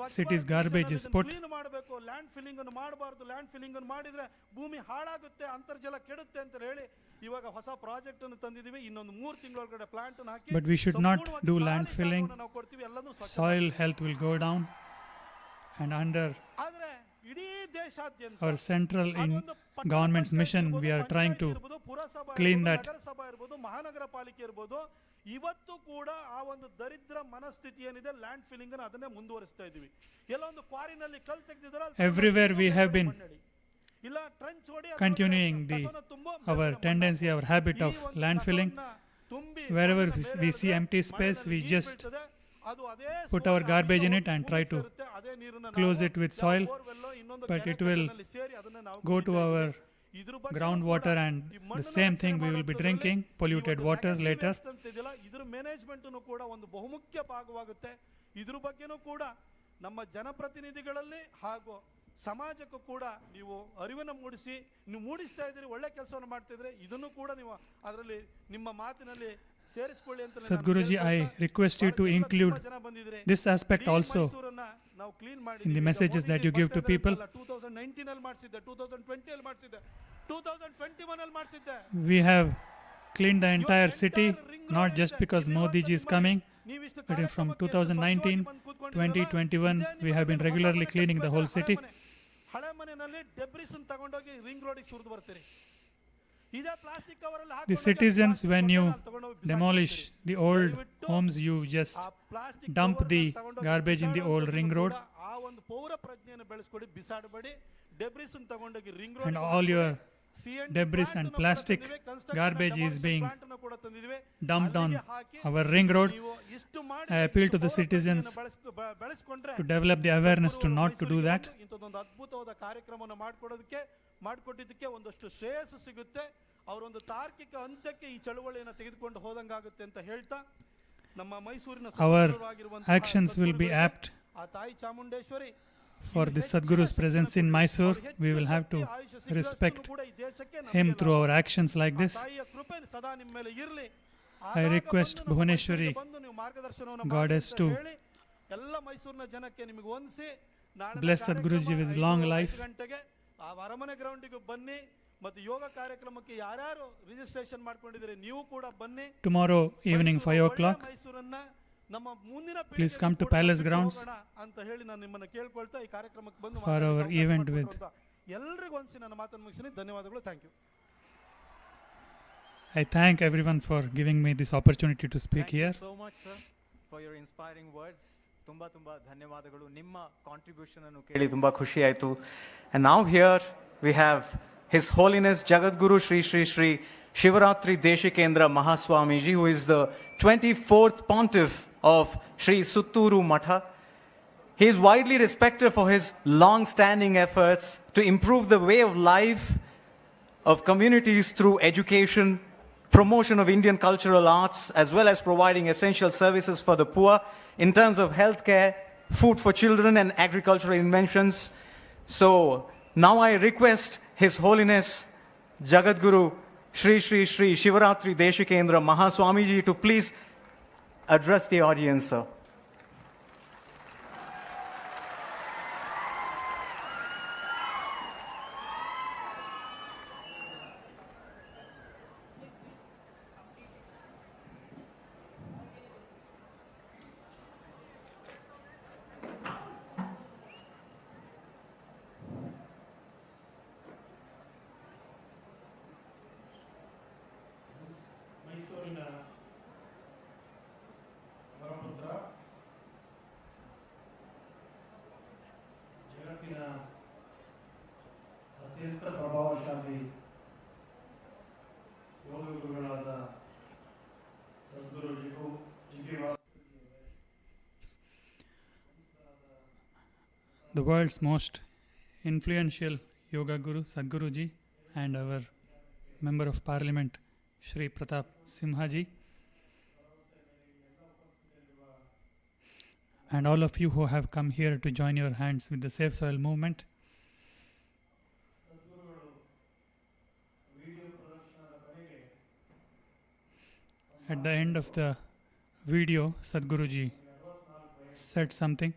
city's garbage is put. But we should not do land filling. Soil health will go down. And under our central government's mission, we are trying to clean that. ಇವತ್ತು ಕೂಡ ಆ ಒಂದು ದರಿದ್ರ ಮನಸ್ಥಿತಿ ಏನಿದೆ land filling ಅನ್ನು ಅದನ್ನೇ ಮುಂದುವರಿಸ್ತಾ ಇದೀವಿ. ಎಲ್ಲ ಒಂದು ಕ್ವಾರಿನಲ್ಲಿ ಕಲ್ಲು ತೆಗೆದಿದ್ದಾರೆ. Everywhere we have been continuing our tendency, our habit of land filling. Wherever we see empty space, we just put our garbage in it and try to close it with soil, but it will go to our groundwater, and the same thing we will be drinking, polluted water later. ಇದರ management ಕೂಡ ಒಂದು ಬಹುಮುಖ್ಯ ಭಾಗವಾಗುತ್ತೆ. ಇದರ ಬಗ್ಗೆನೂ ಕೂಡ ನಮ್ಮ ಜನಪ್ರತಿನಿಧಿಗಳಲ್ಲಿ ಹಾಗೂ ಸಮಾಜಕ್ಕೂ ಕೂಡ ನೀವು ಅರಿವನ್ನು ಮೂಡಿಸಿ, ನೀವು ಮೂಡಿಸ್ತಾ ಇದ್ದೀರಿ, ಒಳ್ಳೆ ಕೆಲಸವನ್ನು ಮಾಡ್ತಿದ್ರೆ ಇದನ್ನು ಕೂಡ ನೀವು ಅದರಲ್ಲಿ ನಿಮ್ಮ ಮಾತಿನಲ್ಲಿ ಸೇರಿಸಿಕೊಳ್ಳಿ ಅಂತ. Sadhguruji, I request you to include this aspect also in the messages that you give to people. 2019 ಅಲ್ಲಿ ಮಾಡಿಸಿದ್ದೆ, 2020 ಅಲ್ಲಿ ಮಾಡಿಸಿದ್ದೆ, 2021 ಅಲ್ಲಿ ಮಾಡಿಸಿದ್ದೆ. We have cleaned the entire city, not just because Modi ji is coming, but from 2019, 2021, we have been regularly cleaning the whole city. ಹಳೆ ಮನೆಯಲ್ಲಿ debris ಅನ್ನು ತಗೊಂಡೋಗಿ ring road ಗೆ ಸುರಿದು ಬರ್ತೀರಿ. The citizens, when you demolish the old homes, you just dump the garbage in the old ring road, and all your debris and plastic garbage is being dumped on our ring road. I appeal to the citizens to develop the awareness to not to do that. ಮಾಡಿಕೊಟ್ಟಿದ್ದಕ್ಕೆ ಒಂದಷ್ಟು ಶ್ರೇಯಸ್ಸು ಸಿಗುತ್ತೆ, ಅವರೊಂದು ತಾರ್ಕಿಕ ಅಂತ್ಯಕ್ಕೆ ಈ ಚಳವಳಿಯನ್ನು ತೆಗೆದುಕೊಂಡು ಹೋದಂಗಾಗುತ್ತೆ ಅಂತ ಹೇಳ್ತಾ, ನಮ್ಮ ಮೈಸೂರಿನ our actions will be apt. ಆ ತಾಯಿ Chamundeshwari For the Sadhguru's presence in Mysuru, we will have to respect him through our actions like this. I request Bhuvaneshwari Goddess to bless Sadhguruji with long life. ಅರಮನೆ ಗ್ರೌಂಡಿಗೆ ಬನ್ನಿ, ಮತ್ತು ಯೋಗ ಕಾರ್ಯಕ್ರಮಕ್ಕೆ ಯಾರ್ಯಾರು registration ಮಾಡ್ಕೊಂಡಿದ್ದೀರಿ ನೀವು ಕೂಡ ಬನ್ನಿ. Tomorrow evening 5 o'clock, ಮೈಸೂರನ್ನ ನಮ್ಮ ಮುಂದಿನ please come to Palace grounds ಅಂತ ಹೇಳಿ ನಾನು ನಿಮ್ಮನ್ನು ಕೇಳ್ಕೊಳ್ತಾ ಈ ಕಾರ್ಯಕ್ರಮಕ್ಕೆ ಬಂದು for our event with. ಎಲ್ಲರಿಗೂ ಒಂದ್ಸಿ ನನ್ನ ಮಾತನ್ನು ಮುಗಿಸ್ತೀನಿ. ಧನ್ಯವಾದಗಳು. Thank you. I thank everyone for giving me this opportunity to speak here. Thank you so much, sir, for your inspiring words. ತುಂಬಾ ತುಂಬಾ ಧನ್ಯವಾದಗಳು. ನಿಮ್ಮ ಕಾಂಟ್ರಿಬ್ಯೂಷನ್ ಅನ್ನು ಕೇಳಿ ತುಂಬಾ ಖುಷಿ ಆಯಿತು. And now here we have His Holiness Jagadguru Shri Shri Shri Shivaratri Deshikendra Mahaswamiji, who is the 24th Pontiff of Shri Sutturu Matha. He is widely respected for his long-standing efforts to improve the way of life of communities through education, promotion of Indian cultural arts, as well as providing essential services for the poor in terms of healthcare, food for children, and agricultural inventions. So now I request His Holiness Jagadguru Shri Shri Shri Shivaratri Deshikendra Mahaswamiji to please address the audience, sir. ಮೈಸೂರಿನ ವರಪುತ್ರ the world's most influential yoga guru, Sadhguruji, and our Member of Parliament, Shri Pratap Simhaji, and all of you who have come here to join your hands with the Safe Soil movement. At the end of the video, Sadhguruji said something.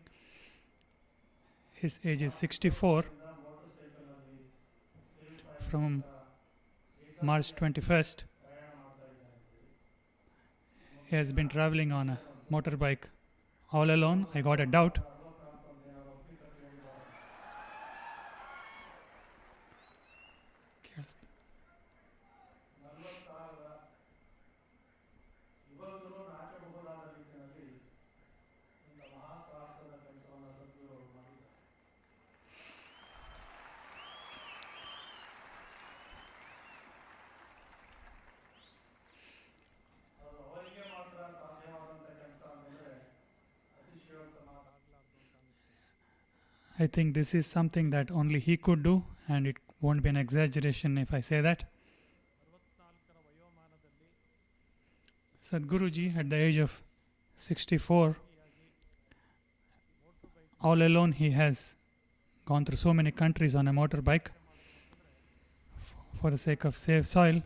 His age is 64. From March 21st, he has been traveling on a motorbike all alone. I got a doubt. I think this is something that only he could do, and it won't be an exaggeration if I say that. Sadhguruji, at the age of 64, all alone he has gone through so many countries on a motorbike for the sake of safe soil.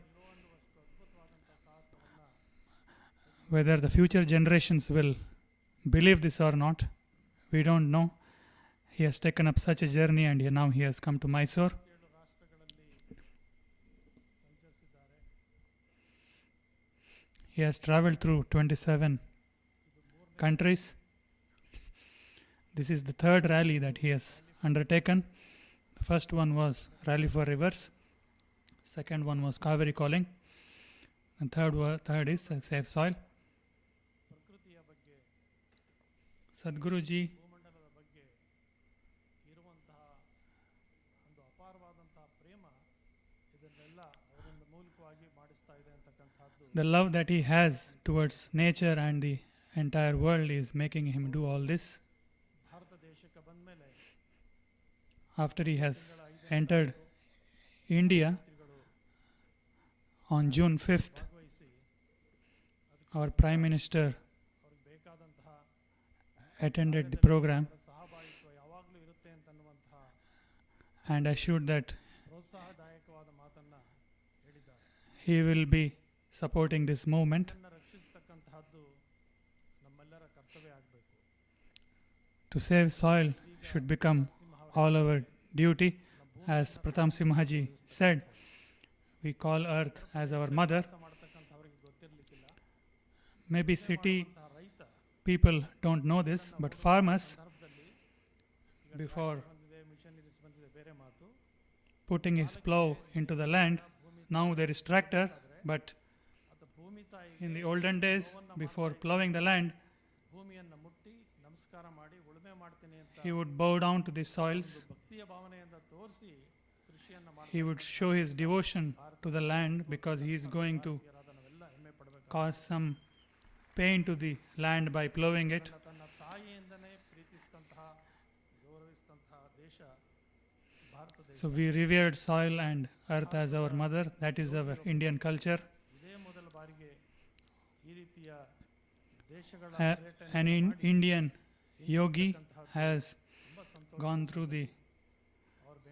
Whether the future generations will believe this or not, we don't know. He has taken up such a journey, and now he has come to Mysuru. He has traveled through 27 countries. This is the third rally that he has undertaken. The first one was Rally for Rivers. Second one was Kaveri Calling. And third is Safe Soil. Sadhguruji the love that he has towards nature and the entire world is making him do all this. After he has entered India on June 5th, our Prime Minister attended the program and assured that he will be supporting this movement. To save soil should become all our duty. As Pratam Simhaji said, we call earth as our mother. Maybe city people don't know this, but farmers, before putting his plow into the land, now there is tractor, but in the olden days, before plowing the land, he would bow down to the soils. He would show his devotion to the land because he is going to cause some pain to the land by plowing it. So we revered soil and earth as our mother. That is our Indian culture. An Indian yogi has gone through the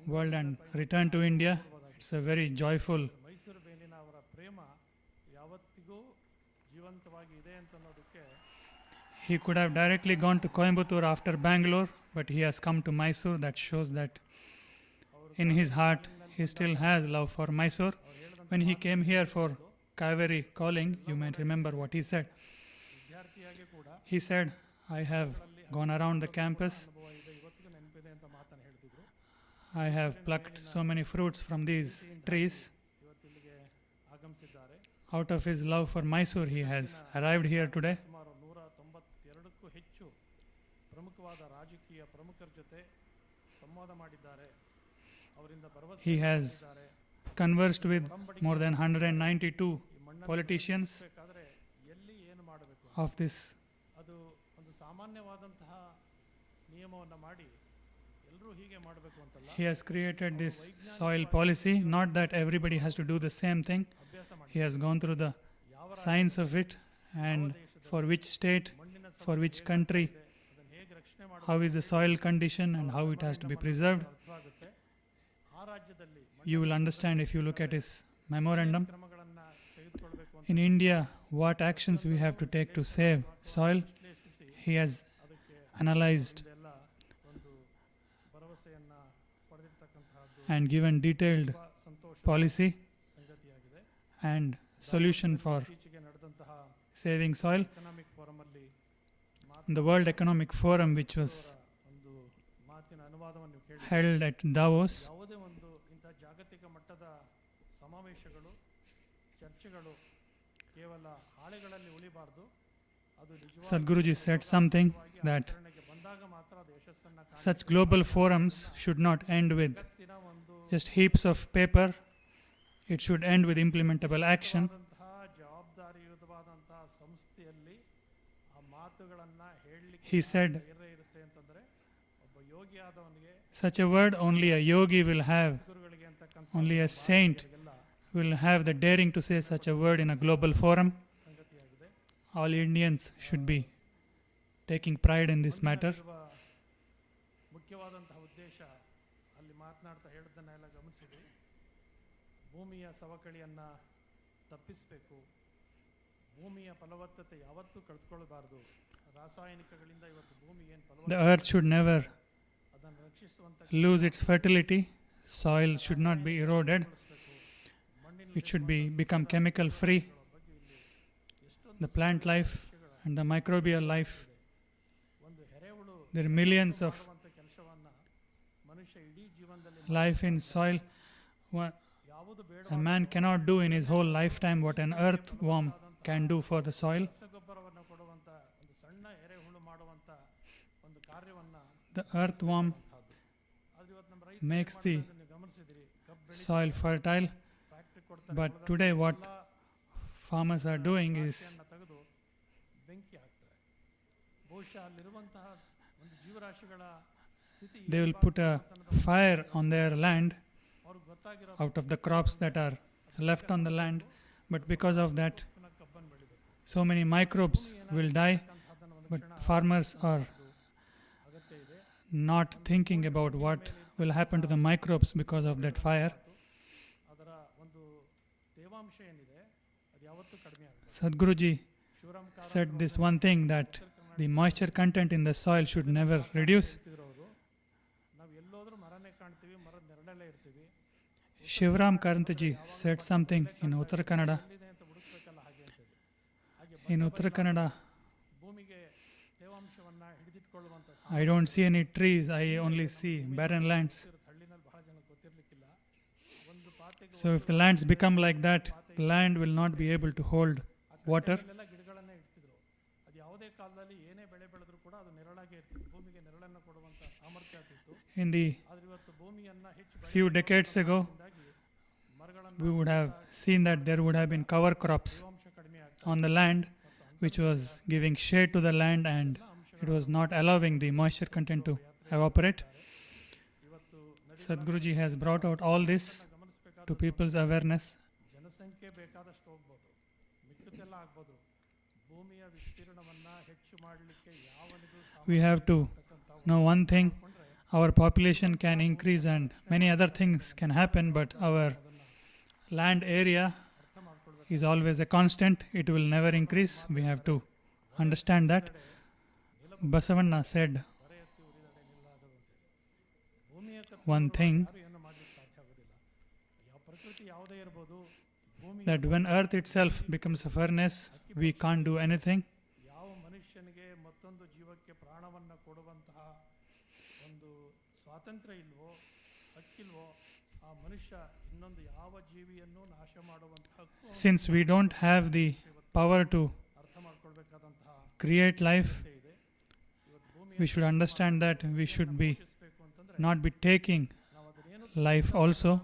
world and returned to India. It's a very joyful. He could have directly gone to Coimbatore after Bangalore, but he has come to Mysuru. That shows that in his heart he still has love for Mysuru. When he came here for Kaveri Calling, you might remember what he said. He said, I have gone around the campus. I have plucked so many fruits from these trees. Out of his love for Mysuru, he has arrived here today. He has conversed with more than 192 politicians of this He has created this soil policy, not that everybody has to do the same thing. He has gone through the science of it, and for which state, for which country, how is the soil condition and how it has to be preserved. You will understand if you look at his memorandum. In India, what actions we have to take to save soil, he has analyzed and given detailed policy and solution for saving soil. The World Economic Forum, which was held at Davos, Sadhguruji said something that such global forums should not end with just heaps of paper. It should end with implementable action. He said, such a word only a yogi will have, only a saint will have the daring to say such a word in a global forum. All Indians should be taking pride in this matter. The earth should never lose its fertility. Soil should not be eroded. It should become chemical free. The plant life and the microbial life. There are millions of life in soil. A man cannot do in his whole lifetime what an earthworm can do for the soil. The earthworm makes the soil fertile, but today what farmers are doing is they will put a fire on their land out of the crops that are left on the land, but because of that so many microbes will die, but farmers are not thinking about what will happen to the microbes because of that fire. Sadhguruji said this one thing, that the moisture content in the soil should never reduce. Shivram Karantaji said something in Uttara Kannada. In Uttara Kannada, I don't see any trees, I only see barren lands. So if the lands become like that, the land will not be able to hold water. In the few decades ago, we would have seen that there would have been cover crops on the land, which was giving shade to the land and it was not allowing the moisture content to evaporate. Sadhguruji has brought out all this to people's awareness. We have to know one thing, our population can increase and many other things can happen, but our land area is always a constant, it will never increase. We have to understand that. Basavanna said one thing, that when earth itself becomes a furnace, we can't do anything. Since we don't have the power to create life, we should understand that we should not be taking life also.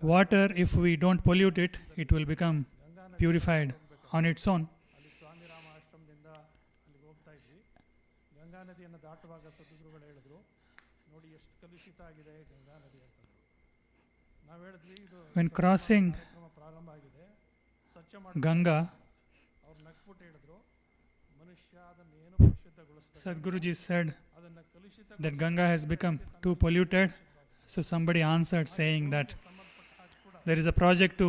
Water, if we don't pollute it, it will become purified on its own. Ganga ನದಿಯನ್ನು ದಾಟುವಾಗ ಸದ್ಗುರುಗಳು ಹೇಳಿದ್ರು, ನೋಡಿ ಎಷ್ಟು ಕಲುಷಿತ ಆಗಿದೆ ಗಂಗಾ ನದಿ ಅಂತಂದ್ರು. ನಾವು ಹೇಳಿದ್ವಿ ಇದು When crossing ಕಾರ್ಯಕ್ರಮ ಪ್ರಾರಂಭ ಆಗಿದೆ, ಸ್ವಚ್ಛ ಮಾಡಿ Ganga, ಅವ್ರು ನಕ್ಬಿಟ್ಟು ಹೇಳಿದ್ರು, ಮನುಷ್ಯ ಅದನ್ನೇನು ಪರಿಶುದ್ಧಗೊಳಿಸ್ತಾರೆ. Sadhguruji said ಅದನ್ನು ಕಲುಷಿತ that Ganga has become too polluted. So somebody answered saying that there is a project to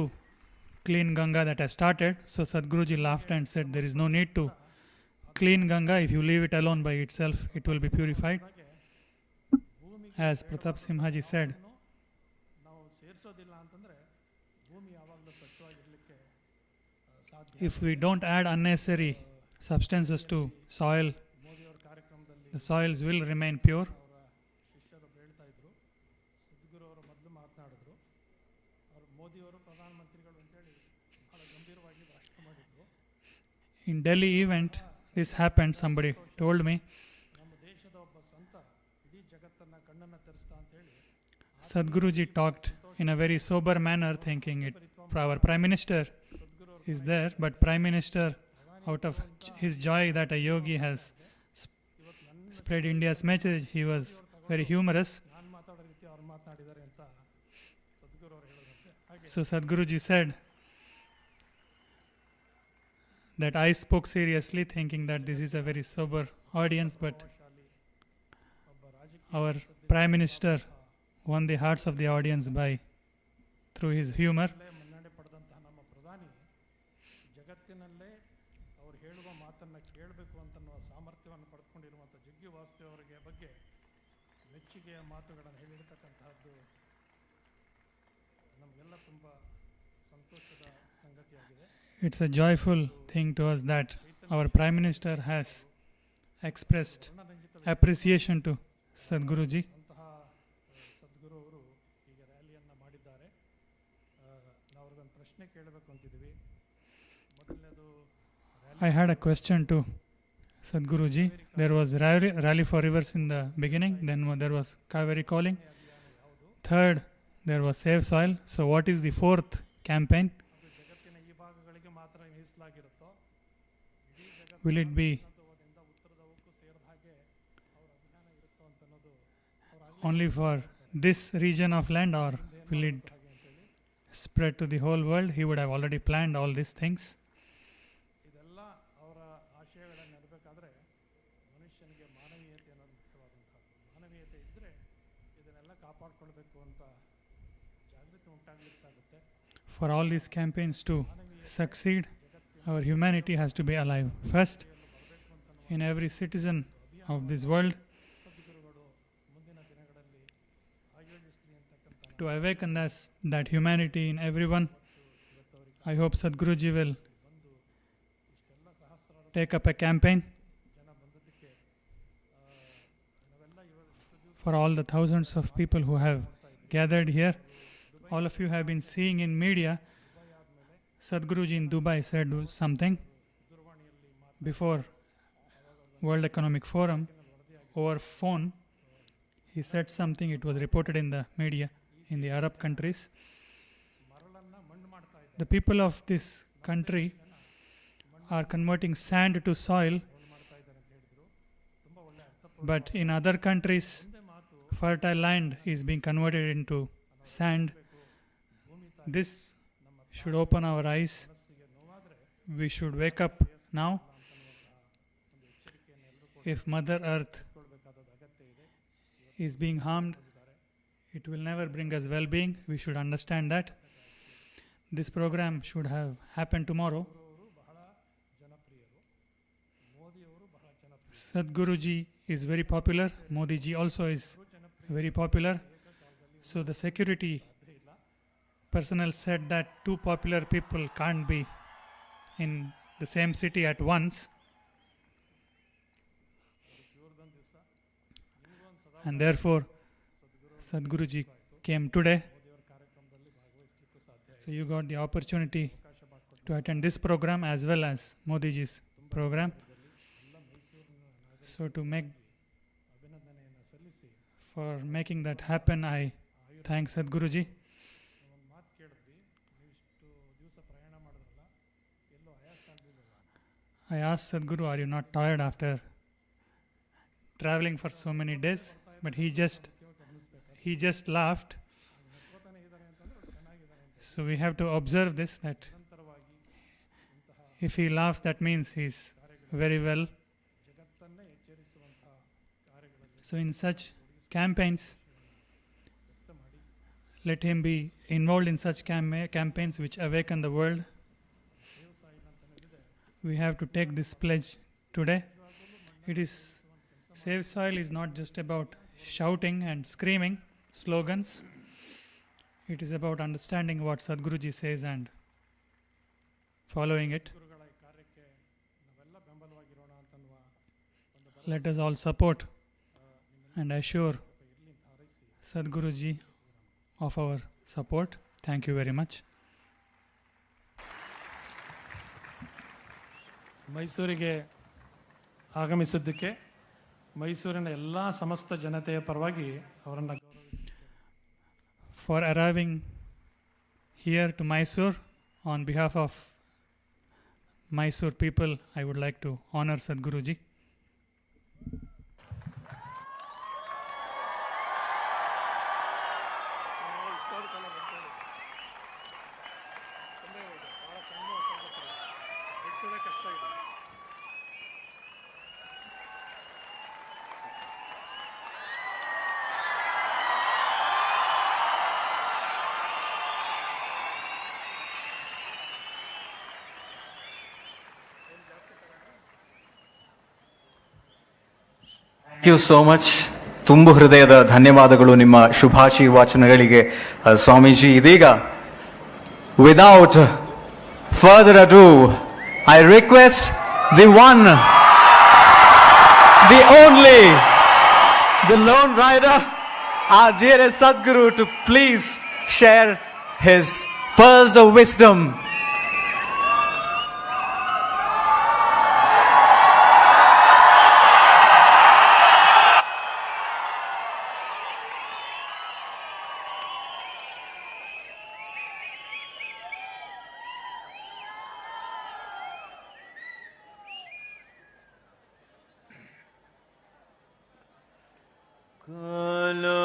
clean Ganga that has started. So Sadhguruji laughed and said there is no need to clean Ganga. If you leave it alone by itself, it will be purified. As Pratap Simhaji said, ನಾವು ಸೇರಿಸೋದಿಲ್ಲ ಅಂತಂದ್ರೆ ಭೂಮಿ ಯಾವಾಗಲೂ ಸ್ವಚ್ಛವಾಗಿರಲಿಕ್ಕೆ ಸಾಧ್ಯ. if we don't add unnecessary substances to soil, ಮೋದಿಯವರ ಕಾರ್ಯಕ್ರಮದಲ್ಲಿ the soils will remain pure. ಅವರ ಶಿಷ್ಯರೊಬ್ಬರು ಹೇಳ್ತಾ ಇದ್ರು, ಸದ್ಗುರು ಅವರು ಮೊದಲು ಮಾತನಾಡಿದ್ರು, ಅವರು ಮೋದಿಯವರು ಪ್ರಧಾನಮಂತ್ರಿಗಳು ಅಂತೇಳಿ ಬಹಳ ಗಂಭೀರವಾಗಿ ಭಾಷಣ ಮಾಡಿದ್ರು. In Delhi event, this happened. Somebody told me ನಮ್ಮ ದೇಶದ ಒಬ್ಬ ಸಂತ ಇಡೀ ಜಗತ್ತನ್ನ ಕಣ್ಣನ್ನ ತೆರೆಸ್ತಾ ಅಂತೇಳಿ Sadhguruji talked in a very sober manner, thinking it our Prime Minister is there, but Prime Minister, out of his joy that a yogi has spread India's message, he was very humorous. ನಾನು ಮಾತಾಡೋ ರೀತಿ ಅವ್ರು ಮಾತನಾಡಿದ್ದಾರೆ ಅಂತ ಸದ್ಗುರು ಅವರು ಹೇಳಿದಂತೆ. ಹಾಗೆ So Sadhguruji said that I spoke seriously, thinking that this is a very sober audience, but our Prime Minister won the hearts of the audience by through his humor. ಮನ್ನಣೆ ಪಡೆದಂತಹ ನಮ್ಮ ಪ್ರಧಾನಿ ಜಗತ್ತಿನಲ್ಲೇ ಅವ್ರು ಹೇಳುವ ಮಾತನ್ನು ಕೇಳಬೇಕು ಅಂತನ್ನುವ ಸಾಮರ್ಥ್ಯವನ್ನು ಪಡೆದುಕೊಂಡಿರುವಂಥ ಜಗ್ಗಿ ವಾಸುದೇವ್ ಅವರಿಗೆ ಬಗ್ಗೆ ಮೆಚ್ಚುಗೆಯ ಮಾತುಗಳನ್ನು ಹೇಳಿರ್ತಕ್ಕಂತಹದ್ದು ನಮಗೆಲ್ಲ ತುಂಬ ಸಂತೋಷದ ಸಂಗತಿಯಾಗಿದೆ. It's a joyful thing to us that our Prime Minister has expressed appreciation to Sadhguruji. ಅಂತಹ ಸದ್ಗುರು ಅವರು ಈಗ ರ್ಯಾಲಿಯನ್ನು ಮಾಡಿದ್ದಾರೆ. ನಾವು ಅವ್ರಿಗೊಂದು ಪ್ರಶ್ನೆ ಕೇಳಬೇಕು ಅಂತಿದ್ದೀವಿ. ಮೊದಲನೇದು I had a question to Sadhguruji. There was rally for rivers in the beginning, then there was Kaveri calling. Third, there was Save Soil. So what is the fourth campaign? ಅದು ಜಗತ್ತಿನ ಈ ಭಾಗಗಳಿಗೆ ಮಾತ್ರ ಮೀಸಲಾಗಿರುತ್ತೋ, ಇಡೀ Will it be ಜಗತ್ತಿನಿಂದ ಉತ್ತರದವಕ್ಕೂ ಸೇರಿದ ಹಾಗೆ ಅವರ ಅಭಿಯಾನ ಇರುತ್ತೋ ಅಂತ ಅನ್ನೋದು ಅವ್ರು only for this region of land, or will it spread to the whole world? He would have already planned all these things. ಇದೆಲ್ಲ ಅವರ ಆಶಯಗಳನ್ನು ನೆರವೇರಬೇಕಾದ್ರೆ ಮನುಷ್ಯನಿಗೆ ಮಾನವೀಯತೆ ಅನ್ನೋದು ಮುಖ್ಯವಾದಂಥದ್ದು. ಮಾನವೀಯತೆ ಇದ್ದರೆ ಇದನ್ನೆಲ್ಲ ಕಾಪಾಡಿಕೊಳ್ಬೇಕು ಅಂತ ಜಾಗೃತಿ ಉಂಟಾಗಲಿಕ್ಕೆ ಸಾಗುತ್ತೆ. For all these campaigns to succeed, our humanity has to be alive. First, in every citizen of this world, ಸದ್ಗುರುಗಳು ಮುಂದಿನ ದಿನಗಳಲ್ಲಿ ಆಯೋಜಿಸಲಿ ಅಂತಕ್ಕಂಥ to awaken us that humanity in everyone. I hope Sadhguruji will ಇಷ್ಟೆಲ್ಲ ಸಹಸ್ರಾರು take up a campaign ಜನ ಬಂದದ್ದಕ್ಕೆ ನಾವೆಲ್ಲ ಇಷ್ಟು ದಿವಸ for all the thousands of people who have gathered here. All of you have been seeing in media, Sadhguruji in Dubai said something before World Economic Forum over phone. He said something, it was reported in the media in the Arab countries. ಮರಳನ್ನ ಮಣ್ಣು ಮಾಡ್ತಾ ಇದ್ದಾರೆ. The people of this country are converting sand to soil, ಮಾಡ್ತಾ ಇದ್ದಾರೆ ಅಂತ ಹೇಳಿದ್ರು. ತುಂಬ ಒಳ್ಳೆ ಅರ್ಥಪೂರ್ಣ but in other countries, fertile land is being converted into sand. This should open our eyes. ಮನಸ್ಸಿಗೆ ನೋವಾದರೆ We should wake up now. ಒಂದು ಎಚ್ಚರಿಕೆಯನ್ನು ಎಲ್ಲರೂ ಕೂಡ If Mother Earth ಕೊಡಬೇಕಾದ ಅಗತ್ಯ ಇದೆ. is being harmed, it will never bring us well-being. We should understand that. This program should have happened tomorrow. ಅವರು ಬಹಳ ಜನಪ್ರಿಯರು, ಮೋದಿಯವರು ಬಹಳ ಜನಪ್ರಿಯರು. Sadhguruji is very popular. Modi ji also is very popular. So the security personnel said that two popular people can't be in the same city at once. ಇವ್ರದೊಂದು ದಿವಸ ನಿಮಗೊಂದು ಸದಾ And therefore, Sadhguruji came today. ಮೋದಿಯವರ ಕಾರ್ಯಕ್ರಮದಲ್ಲಿ ಭಾಗವಹಿಸಲಿಕ್ಕೂ ಸಾಧ್ಯ So you got the opportunity ಅವಕಾಶ ಮಾಡಿಕೊಟ್ಟು to attend this program as well as Modi ji's program. ಎಲ್ಲ ಮೈಸೂರಿನ So to make ಅಭಿನಂದನೆಯನ್ನು ಸಲ್ಲಿಸಿ for making that happen, I thank Sadhguruji. ಒಂದು ಮಾತು ಕೇಳಿದ್ವಿ, ನೀವು ಇಷ್ಟು ದಿವಸ ಪ್ರಯಾಣ ಮಾಡಿದ್ರಲ್ಲ, ಎಲ್ಲೋ ಆಯಾಸ ಆಗಲಿಲ್ಲ. I asked Sadhguru, are you not tired after traveling for so many days, but he just laughed. So we have to observe this, that if he laughs, that means he's very well. So in such campaigns, let him be involved in such campaigns which awaken the world. We have to take this pledge today. Save Soil is not just about shouting and screaming slogans. It is about understanding what Sadhguruji says and following it. Let us all support and assure Sadhguruji of our support. Thank you very much. ಮೈಸೂರಿಗೆ ಆಗಮಿಸಿದ್ದಕ್ಕೆ ಮೈಸೂರಿನ ಎಲ್ಲ ಸಮಸ್ತ ಜನತೆಯ ಪರವಾಗಿ ಅವರನ್ನು For arriving here to Mysore, on behalf of Mysore people, I would like to honor Sadhguruji. Thank you so much. ತುಂಬು ಹೃದಯದ ಧನ್ಯವಾದಗಳು ನಿಮ್ಮ ಶುಭಾಶೀರ್ವಚನಗಳಿಗೆ ಸ್ವಾಮೀಜಿ. ಇದೀಗ without further ado I request the one, the only, the lone rider, our dearest Sadhguru, to please share his pearls of wisdom. कालो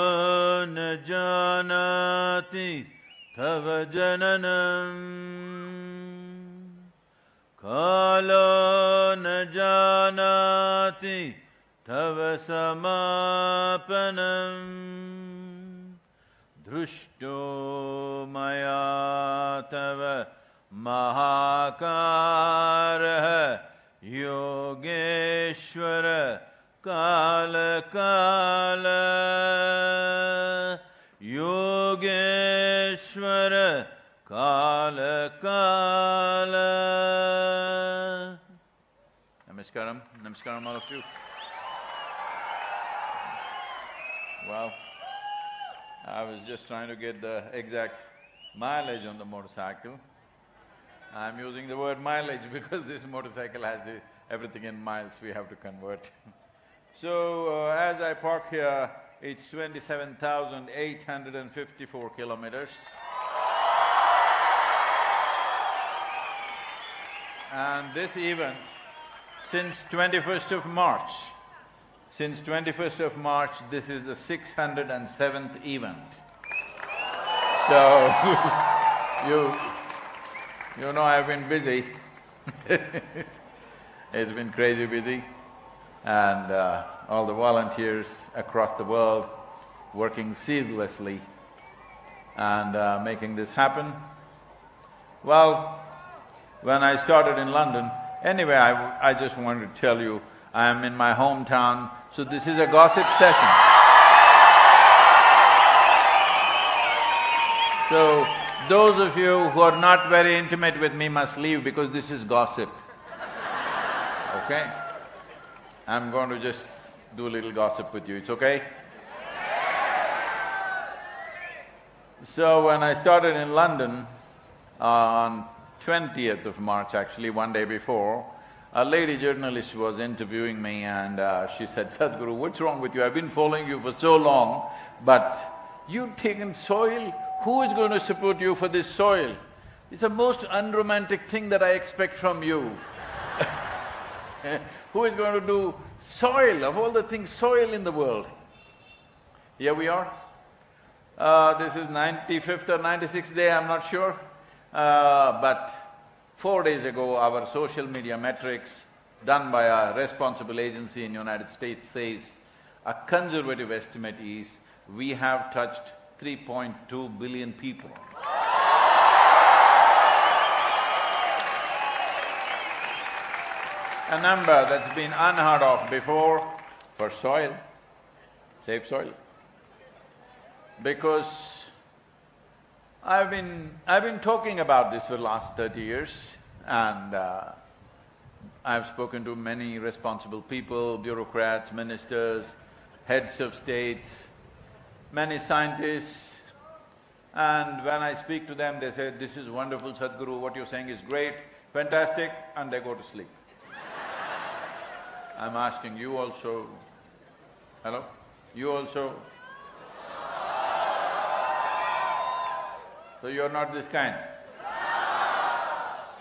न जानाति तव जननम्, कालो न जानाति तव समापनम्, दृष्टो मया तव महाकारः योगेश्वर काल काल, योगेश्वर काल काल. Namaskaram, namaskaram all of you. Well, I was just trying to get the exact mileage on the motorcycle. I'm using the word mileage because this motorcycle has everything in miles we have to convert. So, as I park here, it's 27,854 kilometers. And this event, since 21st of March, this is the 607th event. So, you know I've been busy. It's been crazy busy. And all the volunteers across the world working ceaselessly and making this happen. Well, when I started in London, anyway, I just wanted to tell you, I am in my hometown, so this is a gossip session. So, those of you who are not very intimate with me must leave because this is gossip, okay? I'm going to just do a little gossip with you, it's okay? So when I started in London on 20th of March, actually one day before, a lady journalist was interviewing me and she said, Sadhguru, what's wrong with you? I've been following you for so long, but you've taken soil, who is going to support you for this soil? It's the most unromantic thing that I expect from you. Who is going to do Soil, of all the things, soil in the world. Here we are. This is 95th or 96th day, I'm not sure. But 4 days ago, our social media metrics done by a responsible agency in United States says a conservative estimate is we have touched 3.2 billion people. A number that's been unheard of before for soil, safe soil. Because I've been talking about this for the last 30 years, and I've spoken to many responsible people, bureaucrats, ministers, heads of states, many scientists, and when I speak to them, they say, "This is wonderful, Sadhguru, what you're saying is great, fantastic," and they go to sleep. I'm asking you also, hello? You also? So you're not this kind.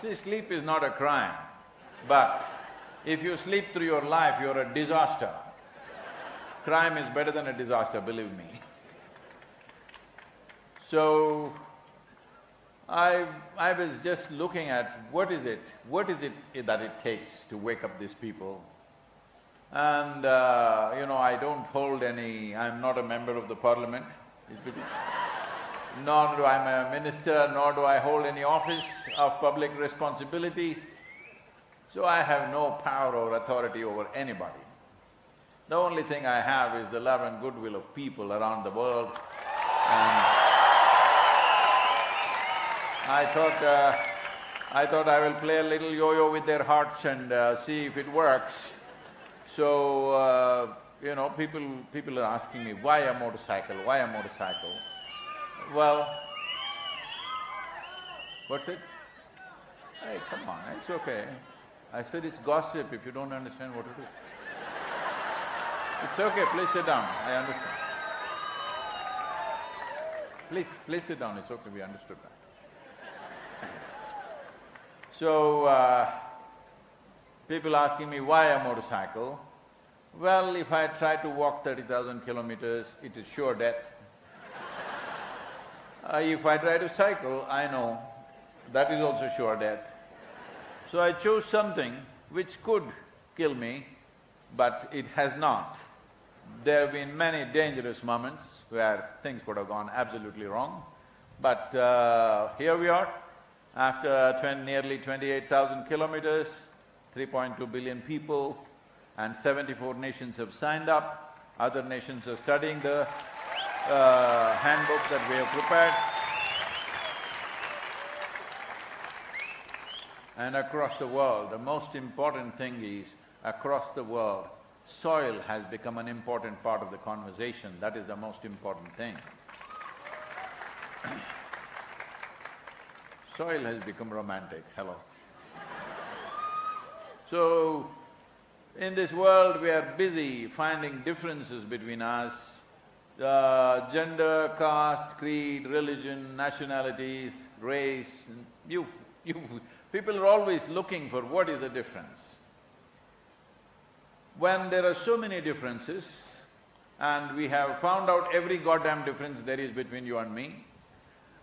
See, sleep is not a crime, but if you sleep through your life, you're a disaster. Crime is better than a disaster, believe me. So, I was just looking at what is it that it takes to wake up these people. And I don't hold any… I'm not a member of the parliament, nor do I'm a minister, nor do I hold any office of public responsibility. So I have no power or authority over anybody. The only thing I have is the love and goodwill of people around the world. And I thought I will play a little yo-yo with their hearts and see if it works. So, people are asking me, why a motorcycle, why a motorcycle? Well, what's it? Hey, come on, it's okay. I said it's gossip if you don't understand what it is. It's okay, please sit down, I understand. Please sit down, it's okay, we understood that. So, people asking me, why a motorcycle? Well, if I try to walk 30,000 kilometers, it is sure death. If I try to cycle, I know that is also sure death. So I chose something which could kill me, but it has not. There have been many dangerous moments where things could have gone absolutely wrong, but here we are, after nearly 28,000 kilometers, 3.2 billion people, and 74 nations have signed up. Other nations are studying the handbook that we have prepared. And across the world, the most important thing is, across the world, soil has become an important part of the conversation. That is the most important thing. Soil has become romantic, hello. So, in this world we are busy finding differences between us, gender, caste, creed, religion, nationalities, race. People are always looking for what is the difference. When there are so many differences, and we have found out every goddamn difference there is between you and me,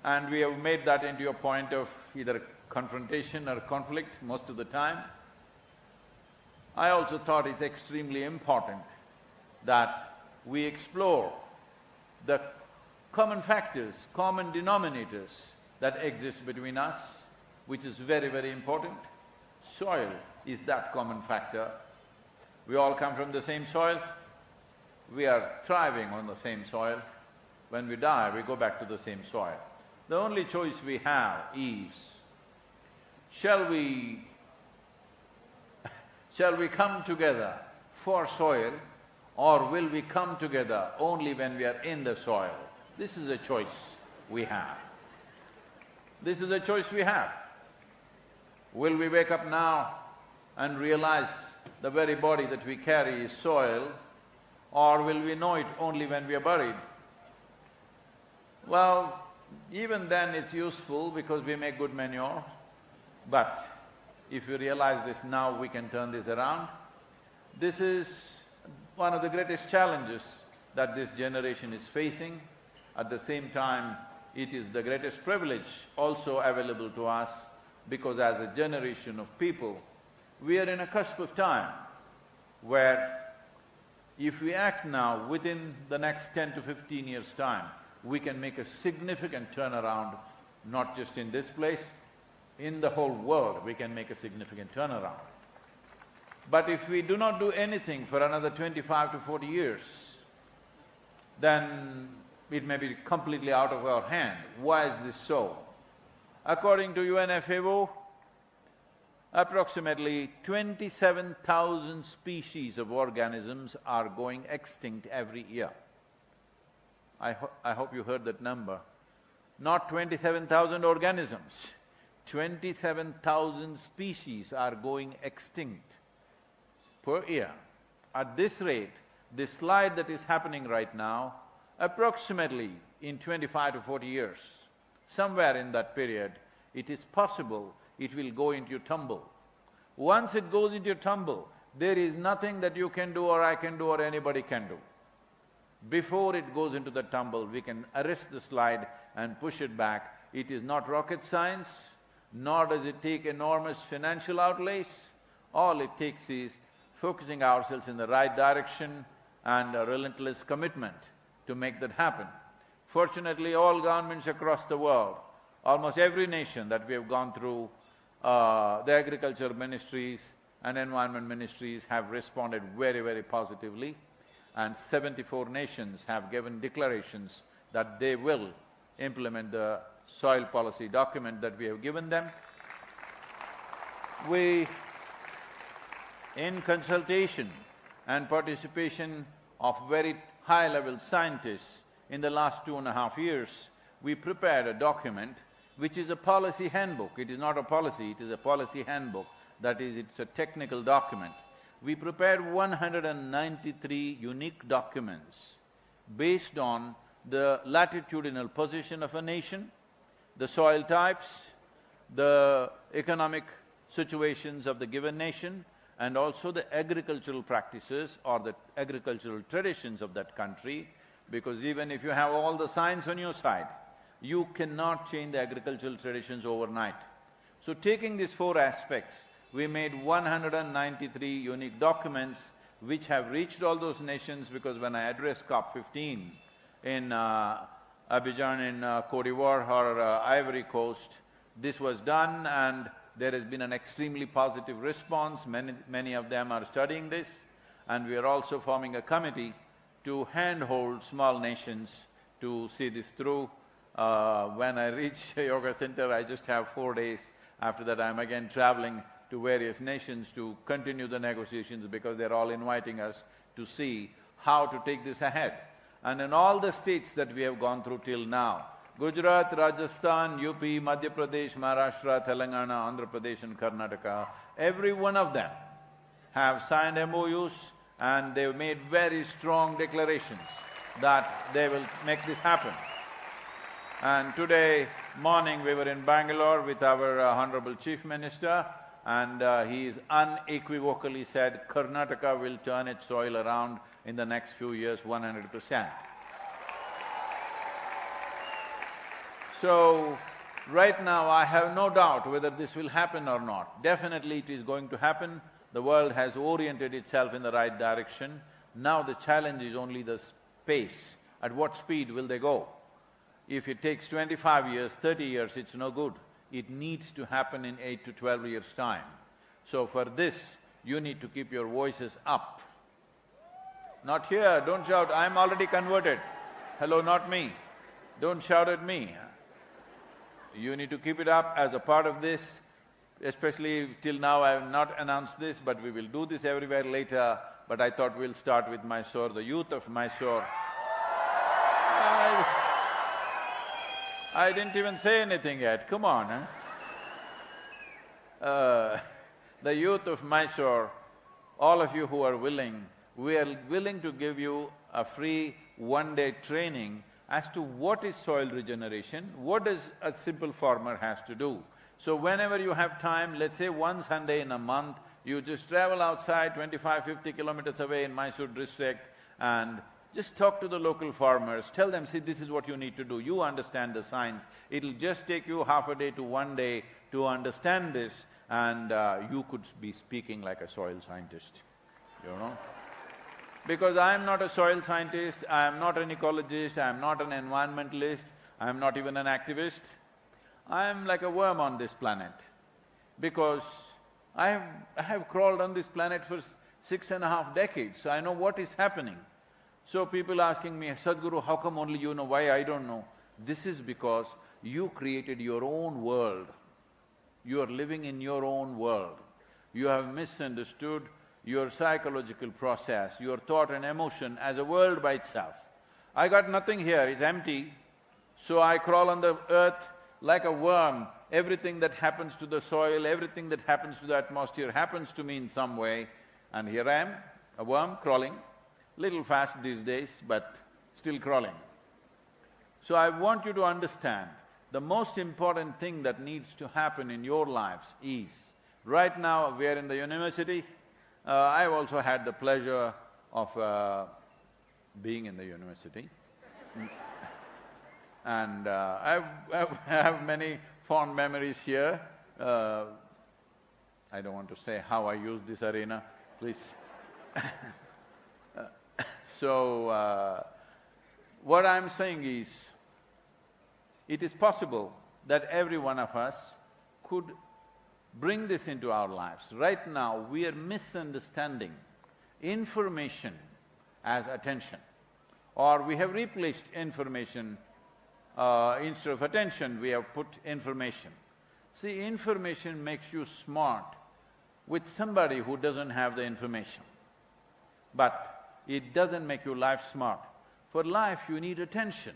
and we have made that into a point of either confrontation or conflict most of the time, I also thought it's extremely important that we explore the common factors, common denominators that exist between us, which is very, very important. Soil is that common factor. We all come from the same soil, we are thriving on the same soil. When we die, we go back to the same soil. The only choice we have is, shall we come together for soil, or will we come together only when we are in the soil? This is a choice we have. This is a choice we have. Will we wake up now and realize the very body that we carry is soil, or will we know it only when we are buried? Well, even then it's useful because we make good manure, but if you realize this now, we can turn this around. This is one of the greatest challenges that this generation is facing. At the same time, it is the greatest privilege also available to us because as a generation of people, we are in a cusp of time where if we act now, within the next 10 to 15 years' time, we can make a significant turnaround, not just in this place, in the whole world we can make a significant turnaround. But if we do not do anything for another 25 to 40 years, then it may be completely out of our hand. Why is this so? According to UNFAO, approximately 27,000 species of organisms are going extinct every year. I hope you heard that number. Not 27,000 organisms, 27,000 species are going extinct per year. At this rate, this slide that is happening right now, approximately in 25 to 40 years, somewhere in that period, it is possible it will go into tumble. Once it goes into tumble, there is nothing that you can do or I can do or anybody can do. Before it goes into the tumble, we can arrest the slide and push it back. It is not rocket science, nor does it take enormous financial outlays. All it takes is focusing ourselves in the right direction and a relentless commitment to make that happen. Fortunately, all governments across the world, almost every nation that we have gone through, the agriculture ministries and environment ministries have responded very, very positively, and 74 nations have given declarations that they will implement the soil policy document that we have given them. We, in consultation and participation of very high-level scientists in the last 2.5 years, we prepared a document which is a policy handbook. It is not a policy, it is a policy handbook. That is, it's a technical document. We prepared 193 unique documents based on the latitudinal position of a nation, the soil types, the economic situations of the given nation, and also the agricultural practices or the agricultural traditions of that country, because even if you have all the science on your side, you cannot change the agricultural traditions overnight. So taking these four aspects, we made 193 unique documents which have reached all those nations, because when I addressed COP15 in Abidjan in Côte d'Ivoire or Ivory Coast, this was done and there has been an extremely positive response. Many of them are studying this, and we are also forming a committee to handhold small nations to see this through. When I reach yoga center, I just have 4 days. After that, I'm again traveling to various nations to continue the negotiations, because they're all inviting us to see how to take this ahead. And in all the states that we have gone through till now, Gujarat, Rajasthan, UP, Madhya Pradesh, Maharashtra, Telangana, Andhra Pradesh and Karnataka, every one of them have signed MOUs and they've made very strong declarations that they will make this happen. And today morning we were in Bangalore with our Honorable Chief Minister, and he is unequivocally said Karnataka will turn its soil around in the next few years 100%. So, right now I have no doubt whether this will happen or not. Definitely it is going to happen. The world has oriented itself in the right direction. Now the challenge is only the pace. At what speed will they go? If it takes 25 years, 30 years, it's no good. It needs to happen in 8 to 12 years' time. So for this, you need to keep your voices up. Not here, don't shout, I'm already converted. Hello, not me. Don't shout at me. You need to keep it up as a part of this, especially till now I have not announced this, but we will do this everywhere later, but I thought we'll start with Mysore, the youth of Mysore. I didn't even say anything yet, come on, huh? The youth of Mysore, all of you who are willing, we are willing to give you a free one-day training as to what is soil regeneration, what does a simple farmer has to do. So whenever you have time, let's say one Sunday in a month, You just travel outside 25-50 kilometers away in Mysuru district and just talk to the local farmers, tell them, see, this is what you need to do, you understand the science. It'll just take you half a day to 1 day to understand this, and you could be speaking like a soil scientist, you know. Because I am not a soil scientist, I am not an ecologist, I am not an environmentalist, I am not even an activist. I am like a worm on this planet, because I have crawled on this planet for 6.5 decades, so I know what is happening. So people asking me, Sadhguru, how come only you know? Why I don't know? This is because you created your own world. You are living in your own world. You have misunderstood your psychological process, your thought and emotion as a world by itself. I got nothing here, it's empty, so I crawl on the earth like a worm. Everything that happens to the soil, everything that happens to the atmosphere happens to me in some way, and here I am, a worm crawling, little fast these days, but still crawling. So I want you to understand, the most important thing that needs to happen in your lives is, right now we are in the university. I've also had the pleasure of being in the university. And I have many fond memories here. I don't want to say how I use this arena, please. So, what I'm saying is, it is possible that every one of us could bring this into our lives. Right now, we are misunderstanding information as attention, or we have replaced information instead of attention, we have put information. See, information makes you smart with somebody who doesn't have the information, but it doesn't make you life smart. For life, you need attention.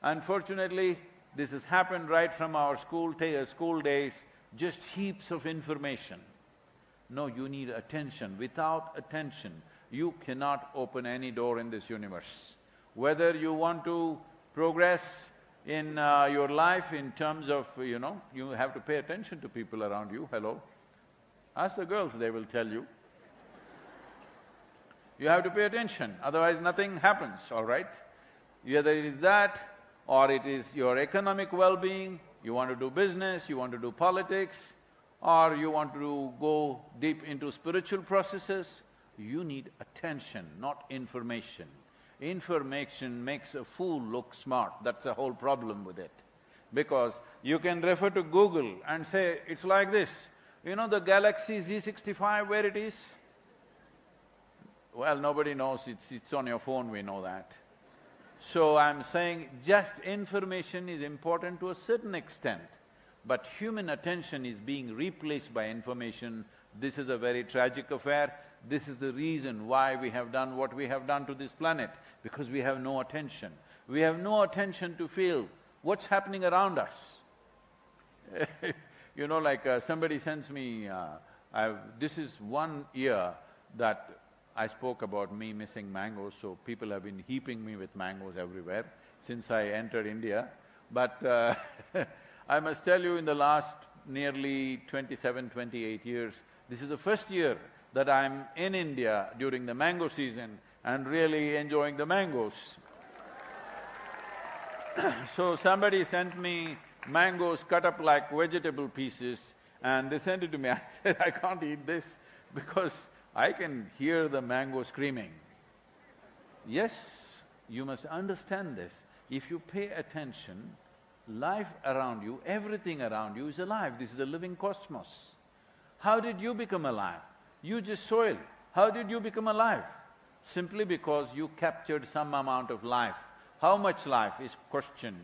Unfortunately, this has happened right from our school days, just heaps of information. No, you need attention. Without attention, you cannot open any door in this universe. Whether you want to progress in your life in terms of, you know, you have to pay attention to people around you, hello. Ask the girls, they will tell you. You have to pay attention, otherwise nothing happens, all right? Either it is that, or it is your economic well-being, you want to do business, you want to do politics, or you want to go deep into spiritual processes, you need attention, not information. Information makes a fool look smart, that's the whole problem with it. Because you can refer to Google and say, it's like this, you know the Galaxy Z65 where it is? Well, nobody knows, it's on your phone, we know that. So I'm saying just information is important to a certain extent, but human attention is being replaced by information. This is a very tragic affair. This is the reason why we have done what we have done to this planet, because we have no attention. We have no attention to feel what's happening around us. You know, like somebody sends me… this is 1 year that I spoke about me missing mangoes, so people have been heaping me with mangoes everywhere since I entered India. But I must tell you, in the last nearly 27, 28 years, this is the first year that I'm in India during the mango season and really enjoying the mangoes. So somebody sent me mangoes cut up like vegetable pieces and they sent it to me. I said, I can't eat this because I can hear the mango screaming. Yes, you must understand this. If you pay attention, life around you, everything around you is alive. This is a living cosmos. How did you become alive? You just soil. How did you become alive? Simply because you captured some amount of life. How much life is question.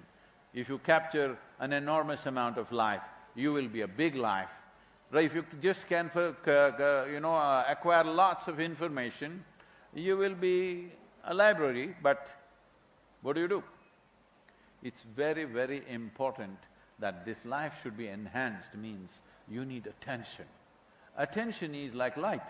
If you capture an enormous amount of life, you will be a big life. Right? If you just can acquire lots of information, you will be a library, but what do? It's very, very important that this life should be enhanced, means you need attention. Attention is like light.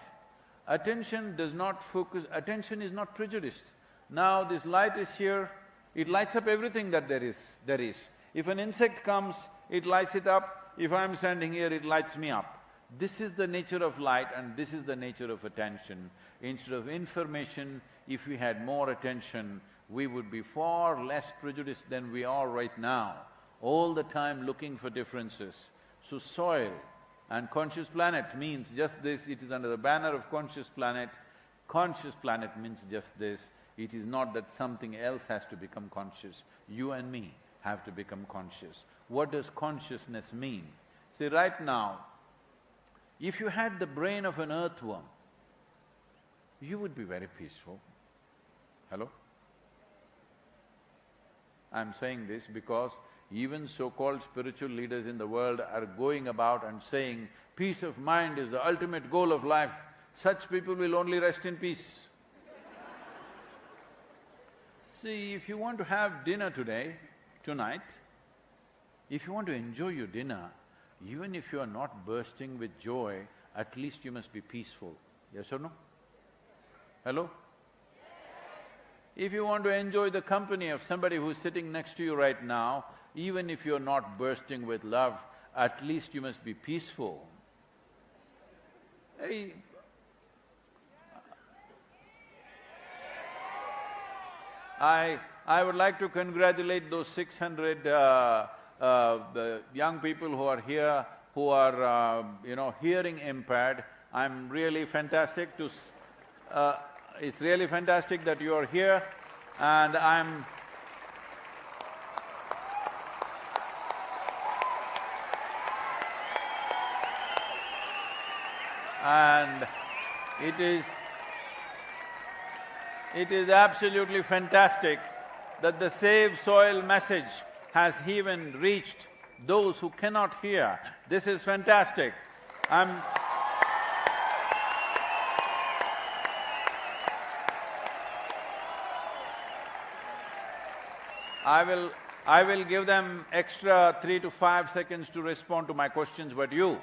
Attention does not focus, attention is not prejudiced. Now this light is here, it lights up everything that there is. If an insect comes, it lights it up. If I'm standing here, it lights me up. This is the nature of light and this is the nature of attention. Instead of information, if we had more attention, we would be far less prejudiced than we are right now, all the time looking for differences. So soil and conscious planet means just this, it is under the banner of conscious planet. Conscious planet means just this, it is not that something else has to become conscious. You and me have to become conscious. What does consciousness mean? See, right now, if you had the brain of an earthworm, you would be very peaceful. Hello? I'm saying this because even so-called spiritual leaders in the world are going about and saying, peace of mind is the ultimate goal of life. Such people will only rest in peace. See, if you want to have dinner tonight, if you want to enjoy your dinner, even if you are not bursting with joy, at least you must be peaceful. Yes or no? Hello? If you want to enjoy the company of somebody who's sitting next to you right now, even if you're not bursting with love, at least you must be peaceful. Hey, I would like to congratulate those 600 the young people who are here, who are, hearing impaired. I'm really fantastic to… it's really fantastic that you are here, and it is absolutely fantastic that the Save Soil message has even reached those who cannot hear. This is fantastic. I will give them extra 3 to 5 seconds to respond to my questions, but you,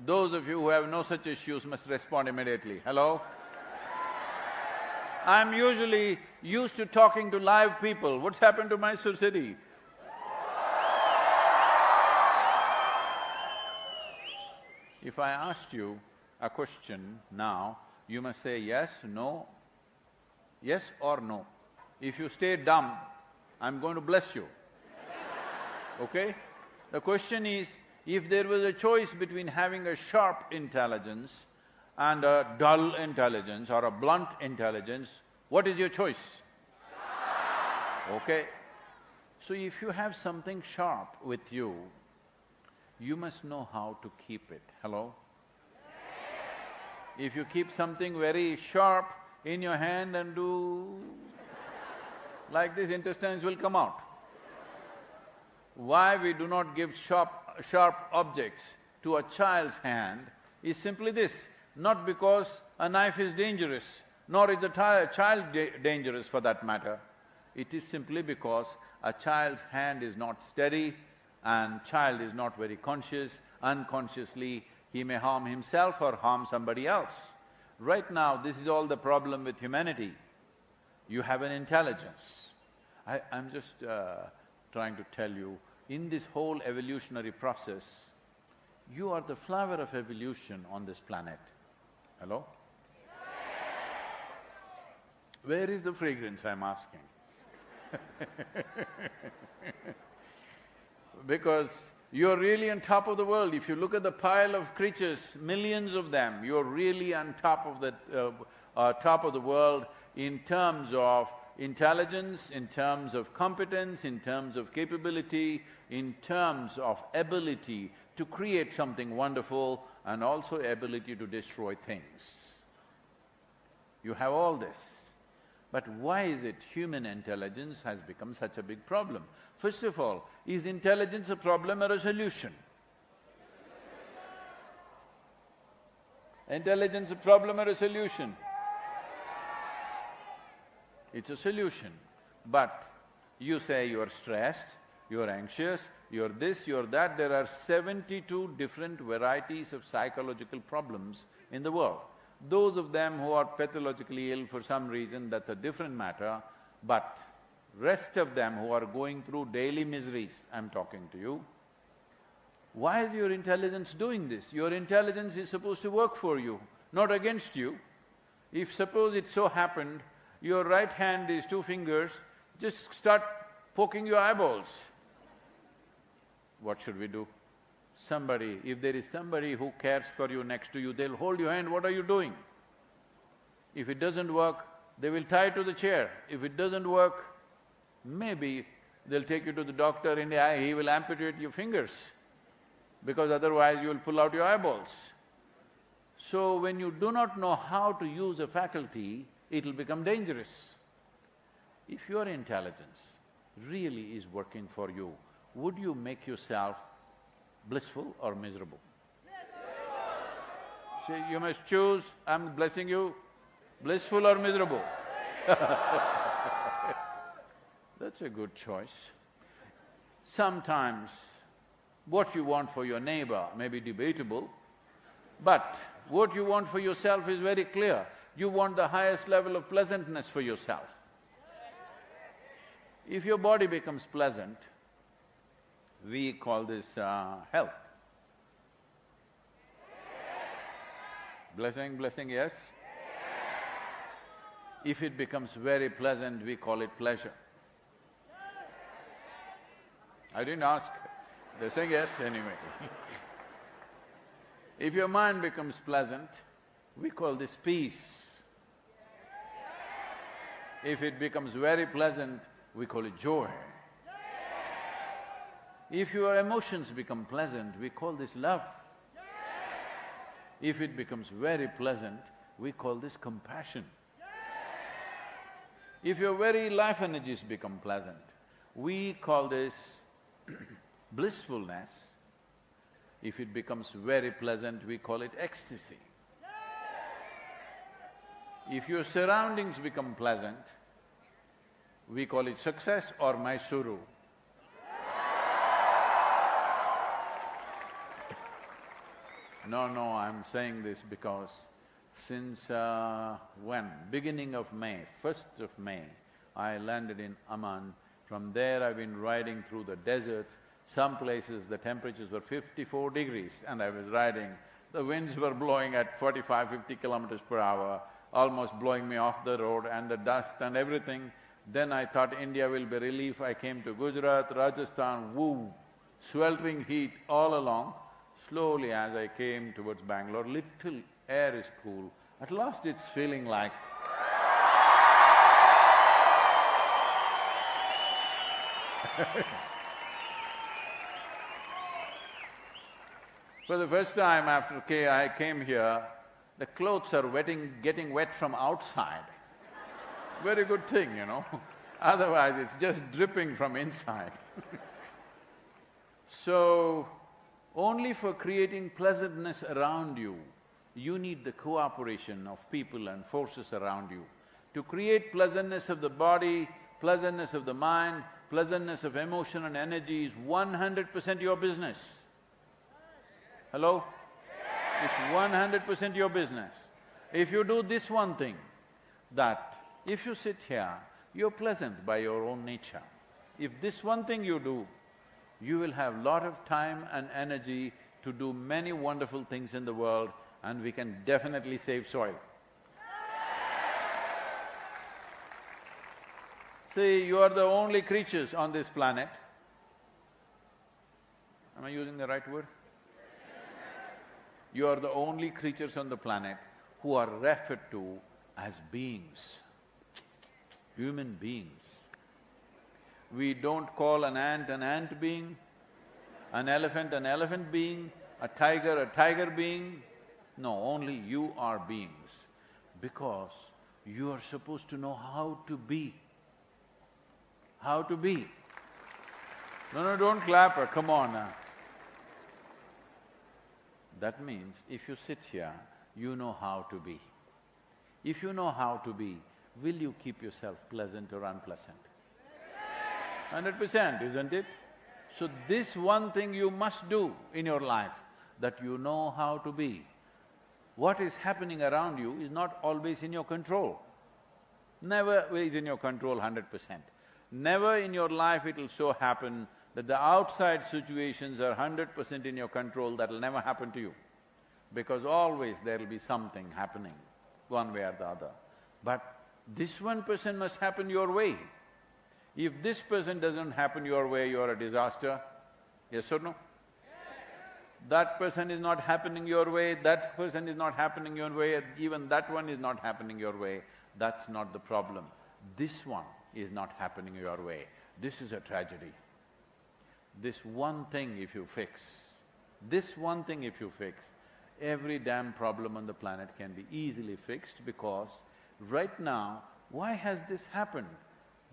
those of you who have no such issues must respond immediately. Hello? I'm usually used to talking to live people. What's happened to Mysuru city? If I asked you a question now, you must say yes, no, yes or no. If you stay dumb, I'm going to bless you. Okay? The question is, if there was a choice between having a sharp intelligence and a dull intelligence or a blunt intelligence, what is your choice? Okay? So if you have something sharp with you, you must know how to keep it. Hello? If you keep something very sharp in your hand and do like this, intestines will come out. Why we do not give sharp objects to a child's hand is simply this, not because a knife is dangerous, nor is a child dangerous for that matter. It is simply because a child's hand is not steady and child is not very conscious. Unconsciously, he may harm himself or harm somebody else. Right now, this is all the problem with humanity. You have an intelligence. I'm just trying to tell you, in this whole evolutionary process, you are the flower of evolution on this planet. Hello? Where is the fragrance, I'm asking? Because you're really on top of the world. If you look at the pile of creatures, millions of them, you're really on top of the world in terms of intelligence, in terms of competence, in terms of capability, in terms of ability to create something wonderful and also ability to destroy things. You have all this. But why is it human intelligence has become such a big problem? First of all, is intelligence a problem or a solution? Intelligence a problem or a solution? It's a solution. But you say you're stressed, you're anxious, you're this, you're that. There are 72 different varieties of psychological problems in the world. Those of them who are pathologically ill for some reason, that's a different matter, but rest of them who are going through daily miseries, I'm talking to you, Why is your intelligence doing this? Your intelligence is supposed to work for you, not against you. If suppose it so happened, your right hand, these two fingers, just start poking your eyeballs. What should we do? Somebody, if there is somebody who cares for you next to you, they'll hold your hand, what are you doing? If it doesn't work, they will tie to the chair. If it doesn't work, maybe they'll take you to the doctor and he will amputate your fingers, because otherwise you will pull out your eyeballs. So when you do not know how to use a faculty, it'll become dangerous. If your intelligence really is working for you, would you make yourself blissful or miserable? So you must choose, I'm blessing you, blissful or miserable? That's a good choice. Sometimes what you want for your neighbor may be debatable, but what you want for yourself is very clear. You want the highest level of pleasantness for yourself. If your body becomes pleasant, we call this health. Blessing, yes? If it becomes very pleasant, we call it pleasure. I didn't ask, they're saying yes anyway. If your mind becomes pleasant, we call this peace. If it becomes very pleasant, we call it joy. If your emotions become pleasant, we call this love. If it becomes very pleasant, we call this compassion. If your very life energies become pleasant, we call this blissfulness. If it becomes very pleasant, we call it ecstasy. If your surroundings become pleasant, we call it success or Mysuru. No, I'm saying this because since when? Beginning of May, 1st of May, I landed in Amman. From there I've been riding through the desert. Some places the temperatures were 54 degrees and I was riding. The winds were blowing at 45, 50 kilometers per hour, almost blowing me off the road, and the dust and everything. Then I thought India will be relief. I came to Gujarat, Rajasthan, woo, sweltering heat all along. Slowly as I came towards Bangalore, little air is cool. At last it's feeling like for the first time after I came here, the clothes are getting wet from outside. Very good thing, you know. Otherwise it's just dripping from inside. So, only for creating pleasantness around you, you need the cooperation of people and forces around you. To create pleasantness of the body, pleasantness of the mind, pleasantness of emotion and energy is 100% your business. Hello? It's 100% your business. If you do this one thing, that if you sit here, you're pleasant by your own nature. If this one thing you do, you will have lot of time and energy to do many wonderful things in the world, and we can definitely save soil. See, you are the only creatures on this planet. Am I using the right word? You are the only creatures on the planet who are referred to as beings, human beings. We don't call an ant being, an elephant being, a tiger being. No, only you are beings, because you are supposed to know how to be. How to be. No, don't clap, come on now. That means if you sit here, you know how to be. If you know how to be, will you keep yourself pleasant or unpleasant? 100%, isn't it? So this one thing you must do in your life, that you know how to be. What is happening around you is not always in your control. Never is in your control 100%. Never in your life it'll so happen that the outside situations are 100% in your control, that'll never happen to you. Because always there'll be something happening, one way or the other. But this 1% must happen your way. If this person doesn't happen your way, you're a disaster. Yes or no? That person is not happening your way, that person is not happening your way, even that one is not happening your way. That's not the problem. This one is not happening your way. This is a tragedy. This one thing if you fix, every damn problem on the planet can be easily fixed, because right now, why has this happened?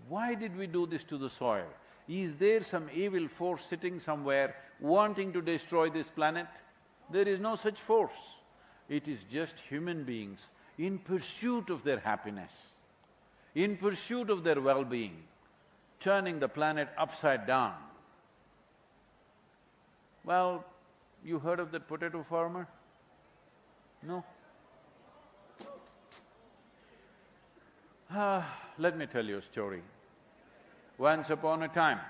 Why did we do this to the soil? Is there some evil force sitting somewhere wanting to destroy this planet? There is no such force. It is just human beings in pursuit of their happiness, in pursuit of their well-being, turning the planet upside down. Well, you heard of that potato farmer? No? Let me tell you a story. Once upon a time,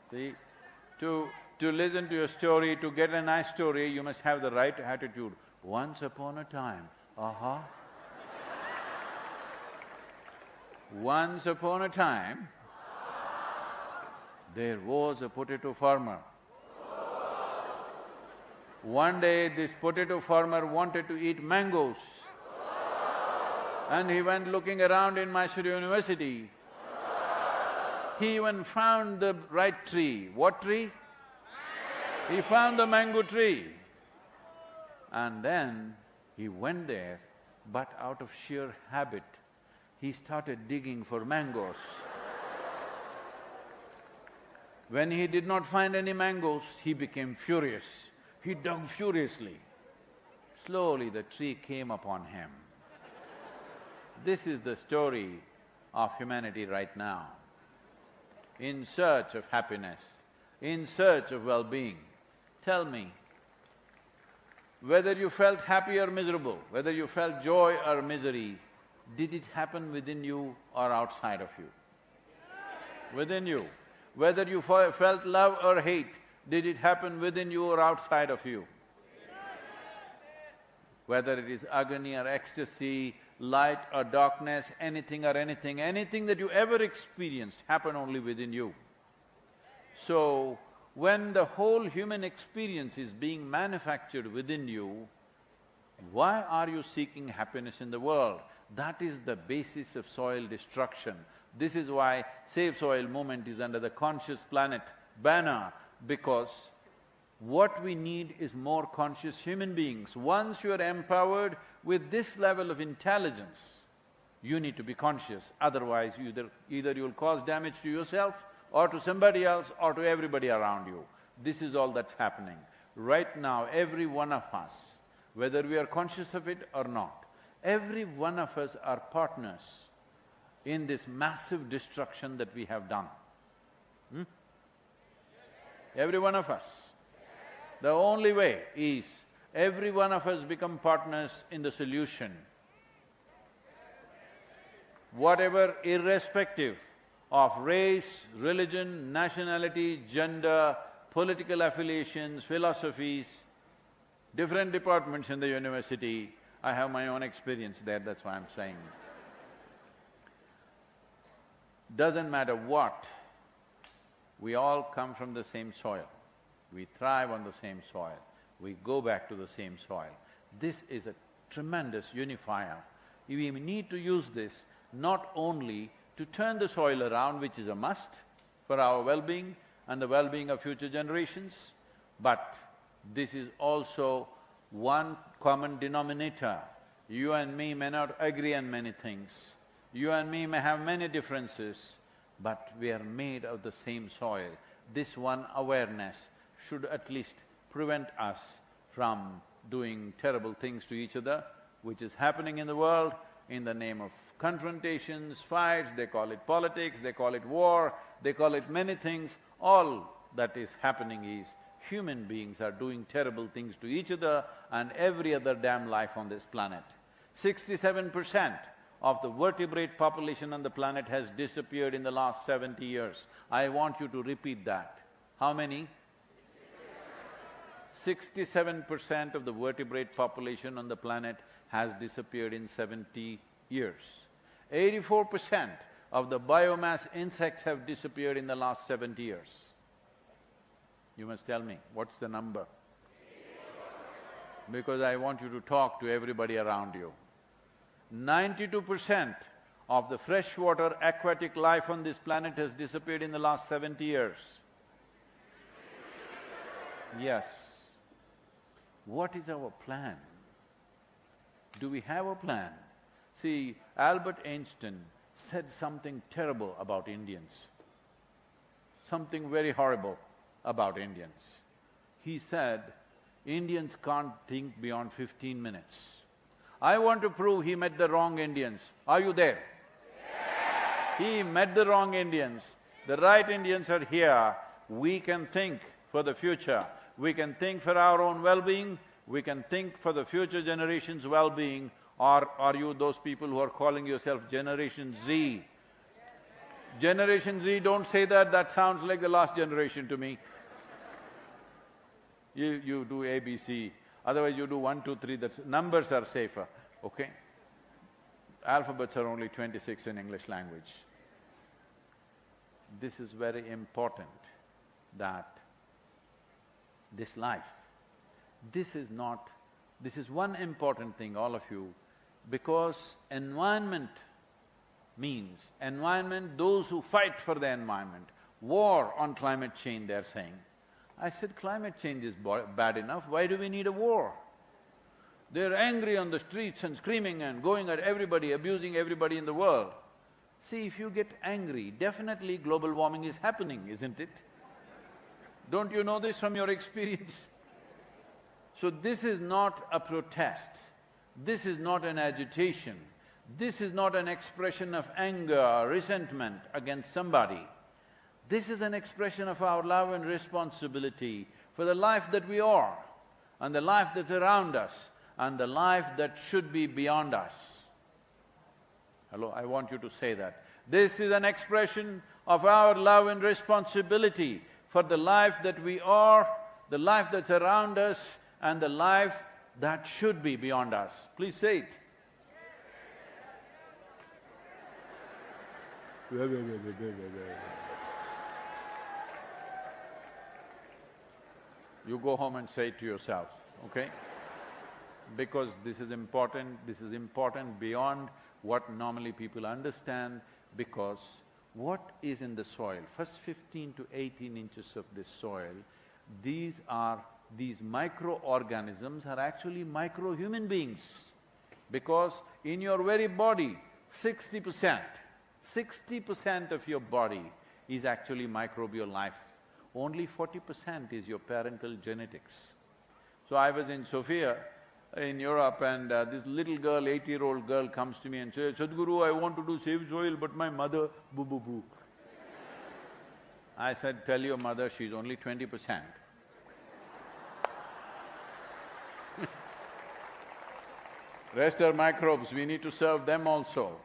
see, to listen to a story, to get a nice story, you must have the right attitude. Once upon a time, Once upon a time, there was a potato farmer. One day, this potato farmer wanted to eat mangoes. And he went looking around in Mysuru University. He even found the right tree. What tree? He found the mango tree. And then he went there, but out of sheer habit, he started digging for mangoes. When he did not find any mangoes, he became furious. He dug furiously. Slowly the tree came upon him. This is the story of humanity right now. In search of happiness, in search of well-being. Tell me, whether you felt happy or miserable, whether you felt joy or misery, did it happen within you or outside of you? Within you. Whether you felt love or hate, did it happen within you or outside of you? Whether it is agony or ecstasy, light or darkness, anything that you ever experienced happened only within you. So, when the whole human experience is being manufactured within you, why are you seeking happiness in the world? That is the basis of soil destruction. This is why Save Soil movement is under the Conscious Planet banner, because what we need is more conscious human beings. Once you are empowered with this level of intelligence, you need to be conscious, otherwise either you'll cause damage to yourself or to somebody else or to everybody around you. This is all that's happening. Right now, every one of us, whether we are conscious of it or not, every one of us are partners in this massive destruction that we have done. Every one of us. The only way is every one of us become partners in the solution. Whatever, irrespective of race, religion, nationality, gender, political affiliations, philosophies, different departments in the university. I have my own experience there, that's why I'm saying. Doesn't matter what, we all come from the same soil. We thrive on the same soil. We go back to the same soil. This is a tremendous unifier. We need to use this not only to turn the soil around, which is a must for our well-being and the well-being of future generations, but this is also one common denominator. You and me may not agree on many things, you and me may have many differences, but we are made of the same soil. This one awareness should at least prevent us from doing terrible things to each other, which is happening in the world in the name of confrontations, fights, they call it politics, they call it war, they call it many things. All that is happening is human beings are doing terrible things to each other and every other damn life on this planet. 67% of the vertebrate population on the planet has disappeared in the last 70 years. I want you to repeat that. How many? 67% of the vertebrate population on the planet has disappeared in 70 years. 84% of the biomass insects have disappeared in the last 70 years. You must tell me, what's the number? Because I want you to talk to everybody around you. 92% of the freshwater aquatic life on this planet has disappeared in the last 70 years. Yes. What is our plan? Do we have a plan? See, Albert Einstein said something terrible about Indians, something very horrible about Indians. He said, Indians can't think beyond 15 minutes. I want to prove he met the wrong Indians. Are you there? Yeah. He met the wrong Indians. The right Indians are here. We can think for the future. We can think for our own well-being. We can think for the future generations' well-being. Or are you those people who are calling yourself Generation Z? Generation Z, don't say that, that sounds like the last generation to me. You do A, B, C, otherwise you do 1, 2, 3, that's… numbers are safer, okay? Alphabets are only 26 in English language. This is very important, that this life, this is one important thing, all of you, because environment means, those who fight for the environment, war on climate change, they're saying. I said, climate change is bad enough, why do we need a war? They're angry on the streets and screaming and going at everybody, abusing everybody in the world. See, if you get angry, definitely global warming is happening, isn't it? Don't you know this from your experience? So this is not a protest, this is not an agitation, this is not an expression of anger, resentment against somebody. This is an expression of our love and responsibility for the life that we are, and the life that's around us, and the life that should be beyond us. Hello, I want you to say that. This is an expression of our love and responsibility for the life that we are, the life that's around us, and the life that should be beyond us. Please say it. You go home and say it to yourself, okay? Because this is important beyond what normally people understand, because what is in the soil, first 15 to 18 inches of this soil, these microorganisms are actually micro-human beings. Because in your very body, 60% of your body is actually microbial life. Only 40% is your parental genetics. So I was in Sofia, in Europe, and this little girl, 8-year-old girl comes to me and says, Sadhguru, I want to do Save Soil, but my mother, boo-boo-boo. I said, tell your mother she's only 20%. Rest are microbes, we need to serve them also,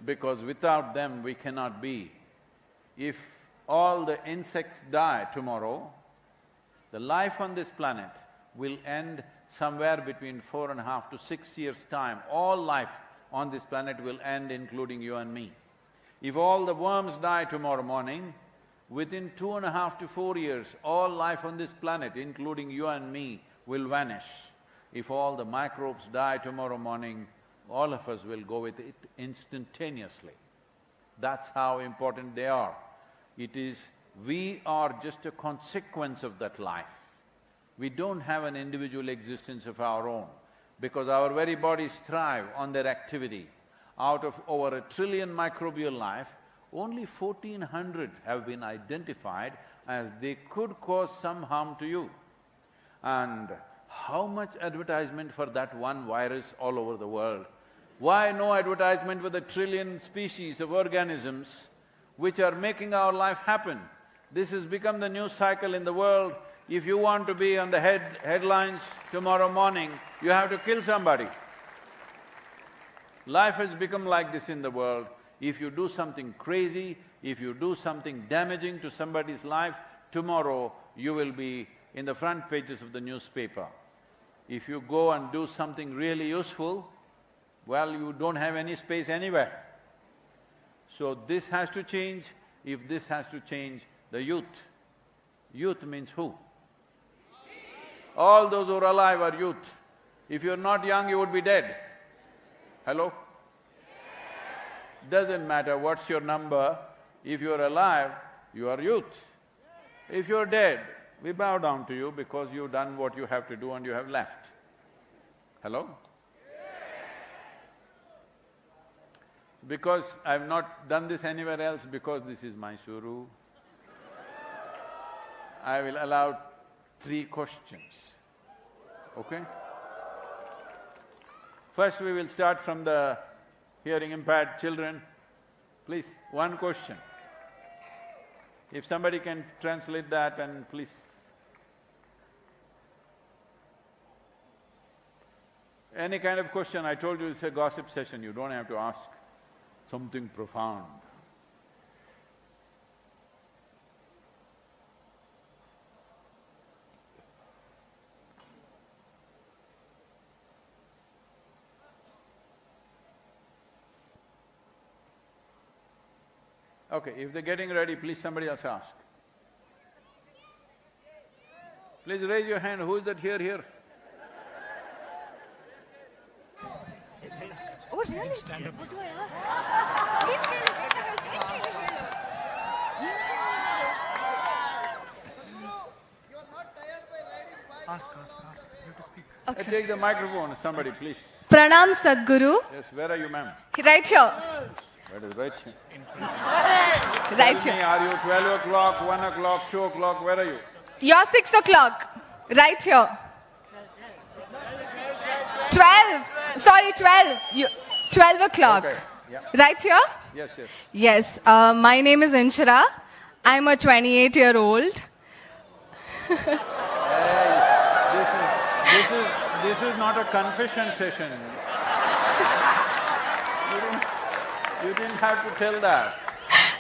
because without them we cannot be. If all the insects die tomorrow, the life on this planet will end somewhere between 4.5 to 6 years' time. All life on this planet will end, including you and me. If all the worms die tomorrow morning, within 2.5 to 4 years, all life on this planet, including you and me, will vanish. If all the microbes die tomorrow morning, all of us will go with it instantaneously. That's how important they are. We are just a consequence of that life. We don't have an individual existence of our own, because our very bodies thrive on their activity. Out of over 1 trillion microbial life, only 1,400 have been identified as they could cause some harm to you. And how much advertisement for that one virus all over the world? Why no advertisement for the 1 trillion species of organisms which are making our life happen? This has become the news cycle in the world. If you want to be on the headlines tomorrow morning, you have to kill somebody. Life has become like this in the world. If you do something crazy, if you do something damaging to somebody's life, tomorrow you will be in the front pages of the newspaper. If you go and do something really useful, well, you don't have any space anywhere. So this has to change. If this has to change, the youth. Youth means who? All those who are alive are youth. If you're not young, you would be dead. Hello? Doesn't matter what's your number, if you're alive, you are youth. If you're dead, we bow down to you because you've done what you have to do and you have left. Hello? Because I've not done this anywhere else, because this is Mysuru, I will allow 3 questions, okay? First we will start from the hearing impaired children. Please, 1 question. If somebody can translate that, and please. Any kind of question, I told you it's a gossip session, you don't have to ask something profound. Okay, if they're getting ready, please somebody else ask. Please raise your hand, who is that here? Oh, really? Stand up. What do I ask? Ask. You have to speak. Okay. Take the microphone, somebody please. Pranam Sadhguru. Yes, where are you, ma'am? Right here. Where is right here? Right Tell me, here. are you 12 o'clock, 1 o'clock, 2 o'clock, where are you? You're 6 o'clock. Right here. 12. Sorry, 12. 12 o'clock. Okay, yeah. Right here? Yes. Yes. My name is Inshira. I'm a 28-year-old. This is not a confession session. You didn't have to tell that.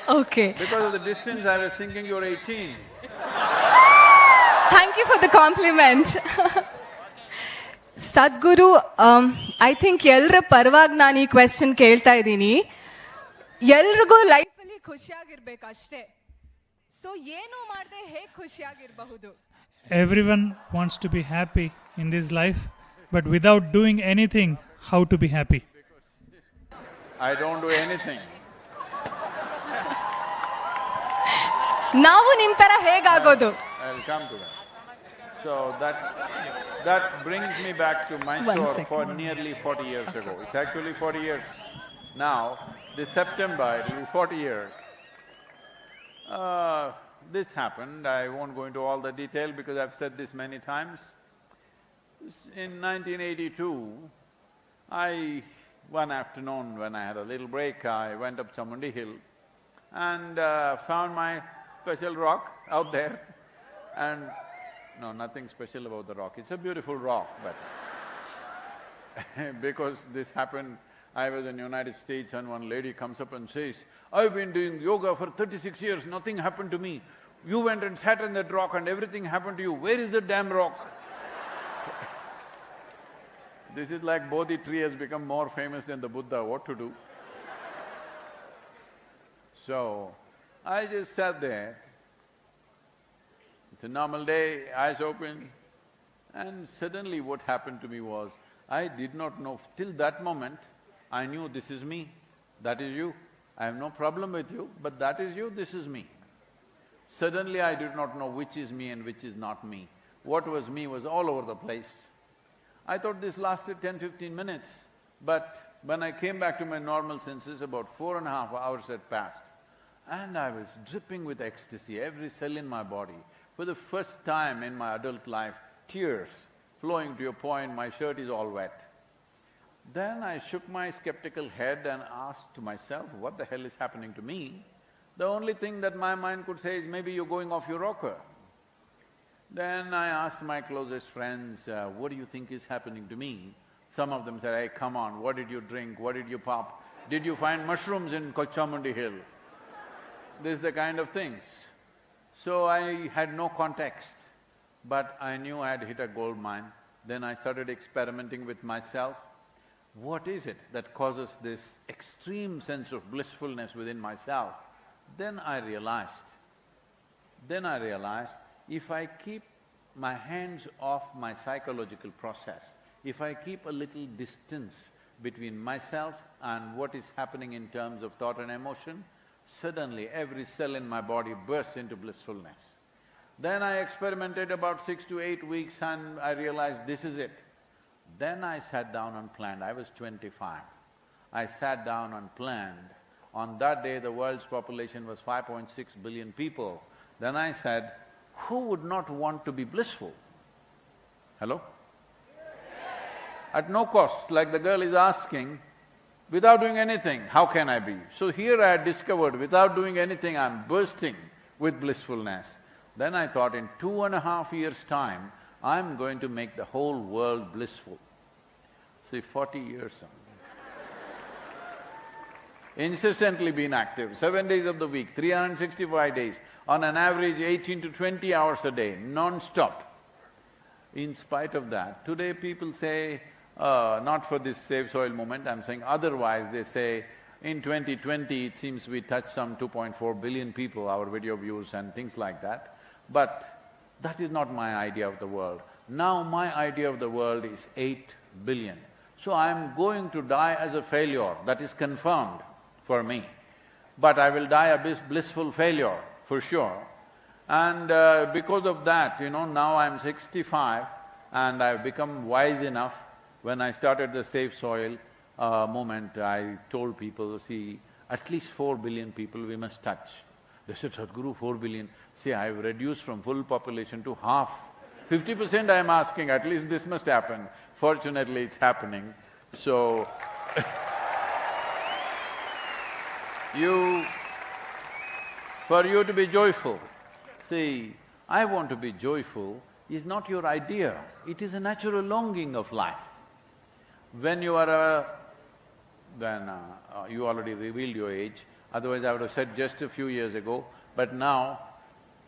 Okay. Because of the distance, I was thinking you're 18. Thank you for the compliment. Sadhguru, I think ಎಲ್ಲರ ಪರವಾಗಿ ನಾನು ಈ question ಕೇಳ್ತಾ ಇದ್ದೀನಿ. ಎಲ್ರಿಗೂ ಲೈಫಲ್ಲಿ ಖುಷಿಯಾಗಿರ್ಬೇಕು ಅಷ್ಟೇ. So ಏನು ಮಾಡದೆ ಹೇಗೆ ಖುಷಿಯಾಗಿರಬಹುದು? Everyone wants to be happy in this life, but without doing anything, how to be happy? I don't do anything. ನಾವು ನಿಮ್ಮ ತರ ಹೇಗಾಗೋದು? I'll come to that. So that brings me back to Mysuru for nearly 40 years ago. It's actually 40 years now. This September, it will be 40 years. This happened, I won't go into all the detail because I've said this many times. In 1982, one afternoon when I had a little break, I went up Chamundi Hill and found my special rock out there. And no, nothing special about the rock, it's a beautiful rock, but because this happened, I was in the United States and one lady comes up and says, I've been doing yoga for 36 years, nothing happened to me. You went and sat on that rock and everything happened to you, where is the damn rock? This is like Bodhi tree has become more famous than the Buddha, what to do? So, I just sat there. It's a normal day, eyes open, and suddenly what happened to me was, I did not know, till that moment, I knew this is me, that is you. I have no problem with you, but that is you, this is me. Suddenly I did not know which is me and which is not me. What was me was all over the place. I thought this lasted 10-15 minutes, but when I came back to my normal senses, about 4.5 hours had passed. And I was dripping with ecstasy, every cell in my body. For the first time in my adult life, tears flowing to a point my shirt is all wet. Then I shook my skeptical head and asked to myself, what the hell is happening to me? The only thing that my mind could say is, maybe you're going off your rocker. Then I asked my closest friends, what do you think is happening to me? Some of them said, hey, come on, what did you drink, what did you pop? Did you find mushrooms in Kochamundi Hill? This is the kind of things. So I had no context, but I knew I had hit a gold mine. Then I started experimenting with myself. What is it that causes this extreme sense of blissfulness within myself? Then I realized, if I keep my hands off my psychological process, if I keep a little distance between myself and what is happening in terms of thought and emotion, suddenly every cell in my body bursts into blissfulness. Then I experimented about 6 to 8 weeks and I realized this is it. Then I sat down and planned. I was 25. I sat down and planned. On that day, the world's population was 5.6 billion people. Then I said, who would not want to be blissful? Hello? At no cost, like the girl is asking, without doing anything, how can I be? So here I had discovered, without doing anything, I'm bursting with blissfulness. Then I thought, in 2.5 years' time, I'm going to make the whole world blissful. See, 40 years. Incessantly been active, 7 days of the week, 365 days, on an average 18 to 20 hours a day, non-stop. In spite of that, today people say, not for this Save Soil movement, I'm saying otherwise, they say, in 2020 it seems we touched some 2.4 billion people, our video views and things like that. But that is not my idea of the world. Now my idea of the world is 8 billion. So I'm going to die as a failure, that is confirmed for me. But I will die a blissful failure, for sure. And because of that, now I'm 65 and I've become wise enough. When I started the Save Soil movement, I told people, see, at least 4 billion people we must touch. They said, Sadhguru, 4 billion. See, I've reduced from full population to half. 50% I'm asking, at least this must happen. Fortunately, it's happening. So, for you to be joyful, see, I want to be joyful is not your idea, it is a natural longing of life. When you are you already revealed your age, otherwise I would have said just a few years ago, but now,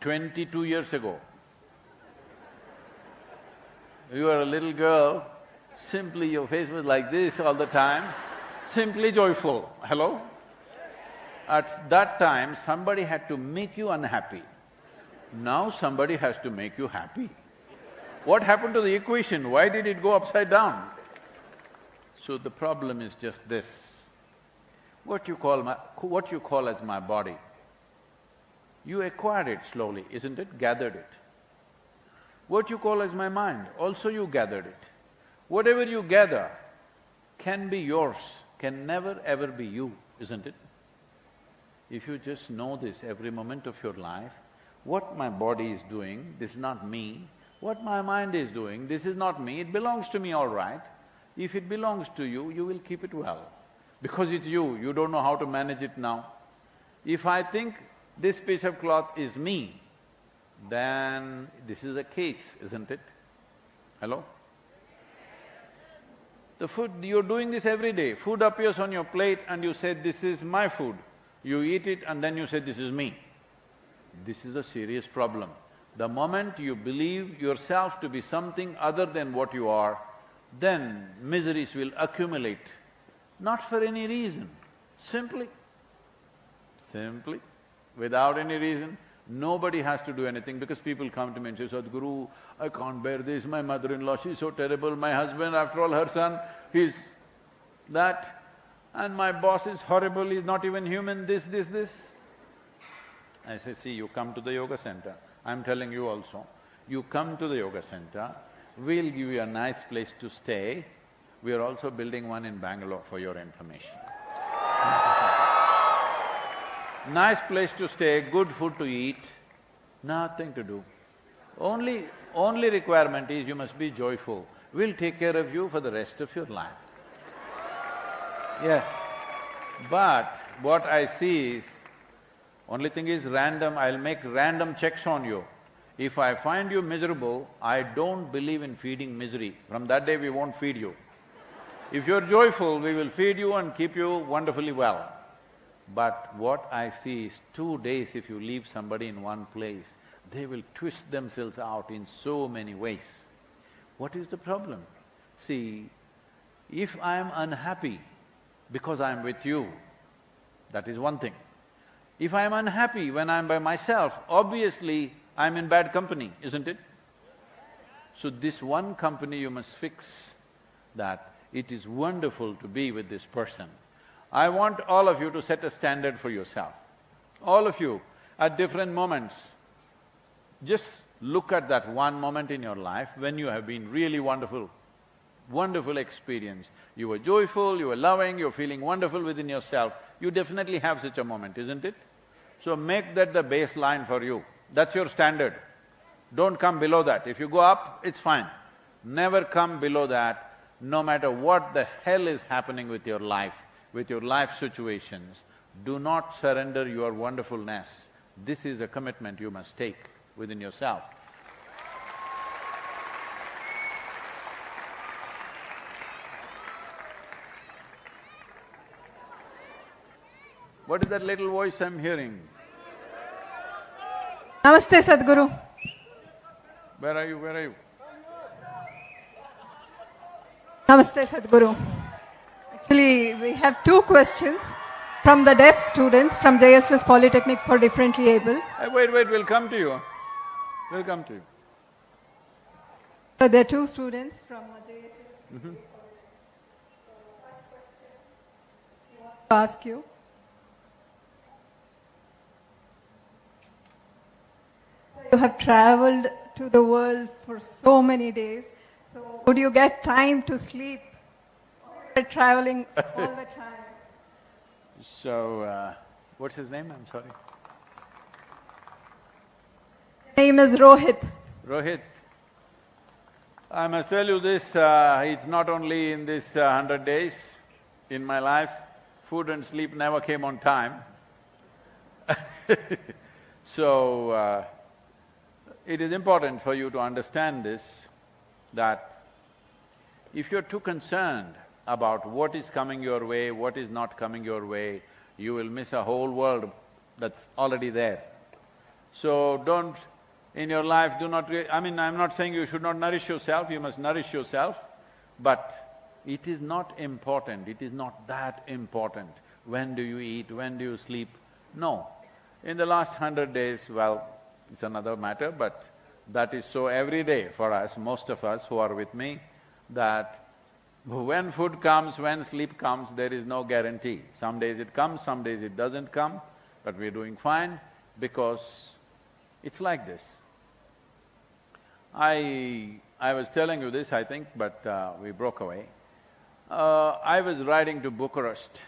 22 years ago, you were a little girl, simply your face was like this all the time, simply joyful. Hello? At that time, somebody had to make you unhappy. Now somebody has to make you happy. What happened to the equation? Why did it go upside down? So the problem is just this. What you call as my body, you acquired it slowly, isn't it? Gathered it. What you call as my mind, also you gathered it. Whatever you gather can be yours, can never ever be you, isn't it? If you just know this every moment of your life, what my body is doing, this is not me. What my mind is doing, this is not me, it belongs to me, all right. If it belongs to you, you will keep it well. Because it's you don't know how to manage it now. If I think this piece of cloth is me, then this is a case, isn't it? Hello? The food, you're doing this every day. Food appears on your plate and you say, this is my food. You eat it and then you say, this is me. This is a serious problem. The moment you believe yourself to be something other than what you are, then miseries will accumulate, not for any reason, simply, without any reason. Nobody has to do anything because people come to me and say, Sadhguru, I can't bear this, my mother-in-law, she's so terrible, my husband, after all, her son, he's that, and my boss is horrible, he's not even human, this. I say, see, you come to the yoga center, I'm telling you also, you come to the yoga center, we'll give you a nice place to stay. We are also building one in Bangalore for your information. Nice place to stay, good food to eat, nothing to do. Only requirement is you must be joyful. We'll take care of you for the rest of your life. Yes, but what I see is, only thing is random, I'll make random checks on you. If I find you miserable, I don't believe in feeding misery. From that day we won't feed you. If you're joyful, we will feed you and keep you wonderfully well. But what I see is 2 days if you leave somebody in one place, they will twist themselves out in so many ways. What is the problem? See, if I am unhappy because I am with you, that is one thing. If I am unhappy when I am by myself, obviously I am in bad company, isn't it? So this one company you must fix, that it is wonderful to be with this person. I want all of you to set a standard for yourself. All of you, at different moments, just look at that one moment in your life when you have been really wonderful, wonderful experience. You were joyful, you were loving, you're feeling wonderful within yourself. You definitely have such a moment, isn't it? So make that the baseline for you. That's your standard. Don't come below that. If you go up, it's fine. Never come below that, no matter what the hell is happening with your life situations. Do not surrender your wonderfulness. This is a commitment you must take within yourself. What is that little voice I'm hearing? Namaste, Sadhguru. Where are you? Namaste, Sadhguru. Actually, we have two questions from the deaf students from JSS Polytechnic for Differently Able. Wait, we'll come to you. We'll come to you. So there are two students from JSS. First question, he wants to ask you. You have traveled to the world for so many days, so would you get time to sleep? Or traveling all the time? So, what's his name? I'm sorry. His name is Rohit. Rohit. I must tell you this, it's not only in this 100 days in my life, food and sleep never came on time. So, it is important for you to understand this, that if you're too concerned about what is coming your way, what is not coming your way, you will miss a whole world that's already there. So don't… in your life, do not… I'm not saying you should not nourish yourself, you must nourish yourself, but it is not important, it is not that important. When do you eat, when do you sleep? No. In the last 100 days, well, it's another matter, but that is so every day for us, most of us who are with me, that when food comes, when sleep comes, there is no guarantee. Some days it comes, some days it doesn't come, but we're doing fine because it's like this. I was telling you this, I think, but we broke away. I was riding to Bucharest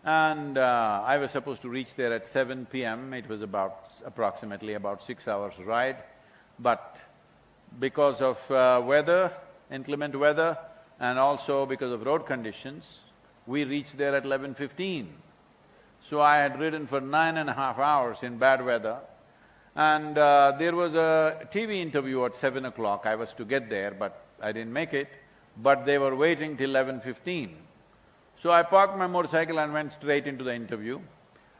and I was supposed to reach there at 7 p.m. It was approximately about 6 hours ride, but because of weather, inclement weather, and also because of road conditions, we reached there at 11:15. So I had ridden for 9.5 hours in bad weather, and there was a TV interview at 7 o'clock. I was to get there, but I didn't make it, but they were waiting till 11:15. So I parked my motorcycle and went straight into the interview,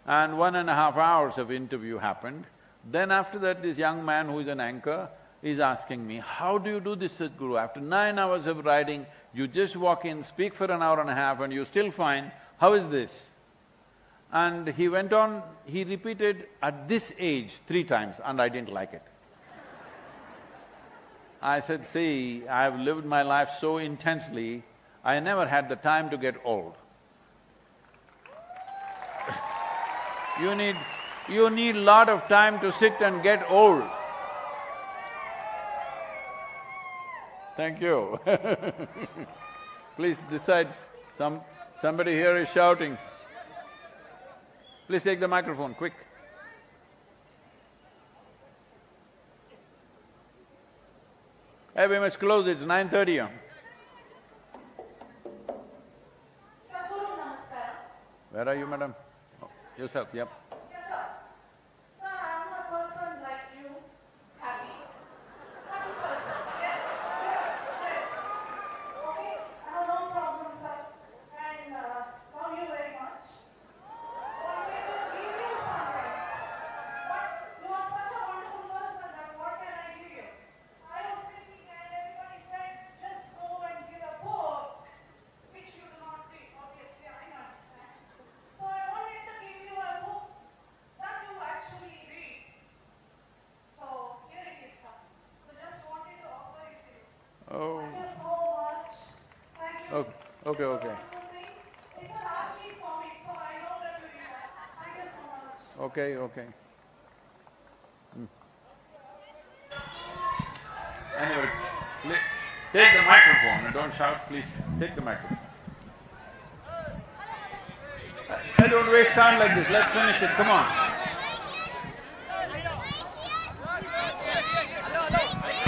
and 1.5 hours of interview happened. Then after that, this young man who is an anchor is asking me, how do you do this, Sadhguru? After 9 hours of riding, you just walk in, speak for an hour and a half and you're still fine, how is this? And he went on, he repeated at this age 3 times and I didn't like it. I said, see, I've lived my life so intensely, I never had the time to get old. You need lot of time to sit and get old. Thank you. Please, this side, somebody here is shouting. Please take the microphone, quick. Hey, we must close, it's 9:30. Where are you, madam? Oh, yourself, yep. Yes, sir. Sir, I'm a person like you, happy. Happy person. Yes. Okay. I have no problem Okay, okay. Okay, okay. Anyway, take the microphone and don't shout, please. Take the microphone. I don't waste time like this, let's finish it, come on.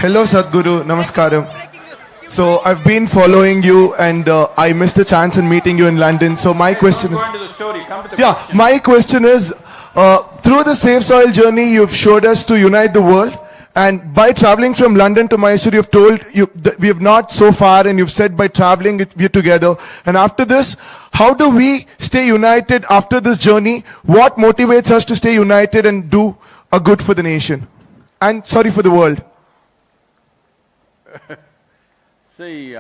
Hello Sadhguru, Namaskaram. So I've been following you and I missed a chance in meeting you in London. So my question is… Go into the story, come to the Yeah, question. my question is, through the Safe Soil journey you've showed us to unite the world, and by traveling from London to Mysuru you've told that we have not so far, and you've said by traveling we're together. And after this, how do we stay united after this journey? What motivates us to stay united and do a good for the nation? And sorry for the world. See,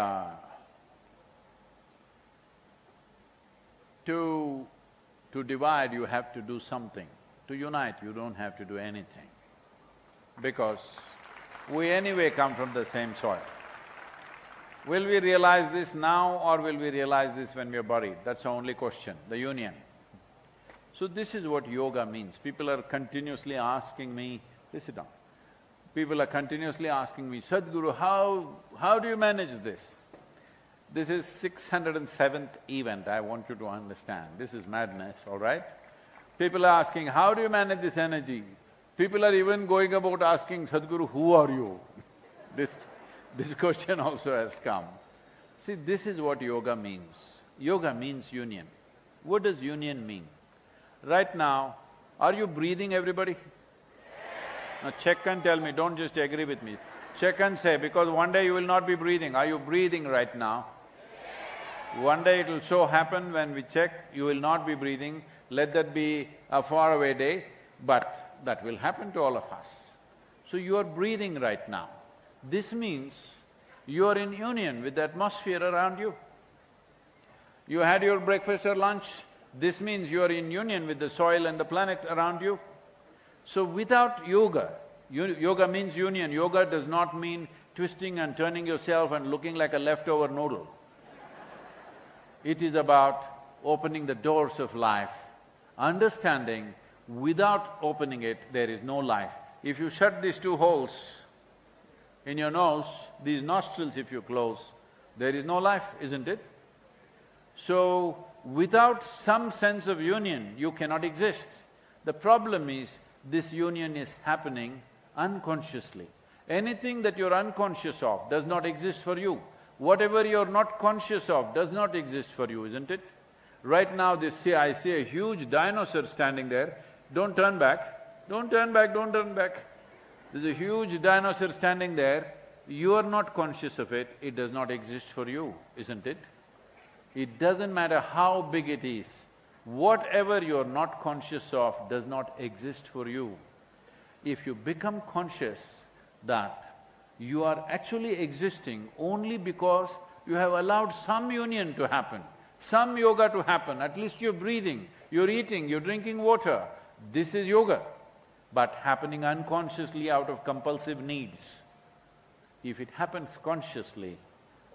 to divide you have to do something. To unite you don't have to do anything. Because we anyway come from the same soil. Will we realize this now or will we realize this when we are buried? That's the only question, the union. So this is what yoga means. People are continuously asking me… Please sit down. People are continuously asking me, Sadhguru, how do you manage this? This is 607th event, I want you to understand. This is madness, all right? People are asking, how do you manage this energy? People are even going about asking, Sadhguru, who are you? This question also has come. See, this is what yoga means. Yoga means union. What does union mean? Right now, are you breathing, everybody? Now check and tell me, don't just agree with me. Check and say, because one day you will not be breathing. Are you breathing right now? One day it will so happen when we check, you will not be breathing. Let that be a faraway day, but that will happen to all of us. So you are breathing right now. This means you are in union with the atmosphere around you. You had your breakfast or lunch, this means you are in union with the soil and the planet around you. So without yoga, yoga means union. Yoga does not mean twisting and turning yourself and looking like a leftover noodle. It is about opening the doors of life, understanding without opening it, there is no life. If you shut these two holes in your nose, these nostrils if you close, there is no life, isn't it? So, without some sense of union, you cannot exist. The problem is, this union is happening unconsciously. Anything that you're unconscious of does not exist for you. Whatever you're not conscious of does not exist for you, isn't it? Right now, I see a huge dinosaur standing there. Don't turn back, don't turn back, don't turn back. There's a huge dinosaur standing there. You are not conscious of it, it does not exist for you, isn't it? It doesn't matter how big it is. Whatever you're not conscious of does not exist for you. If you become conscious that you are actually existing only because you have allowed some union to happen, some yoga to happen, at least you're breathing, you're eating, you're drinking water, this is yoga, but happening unconsciously out of compulsive needs. If it happens consciously,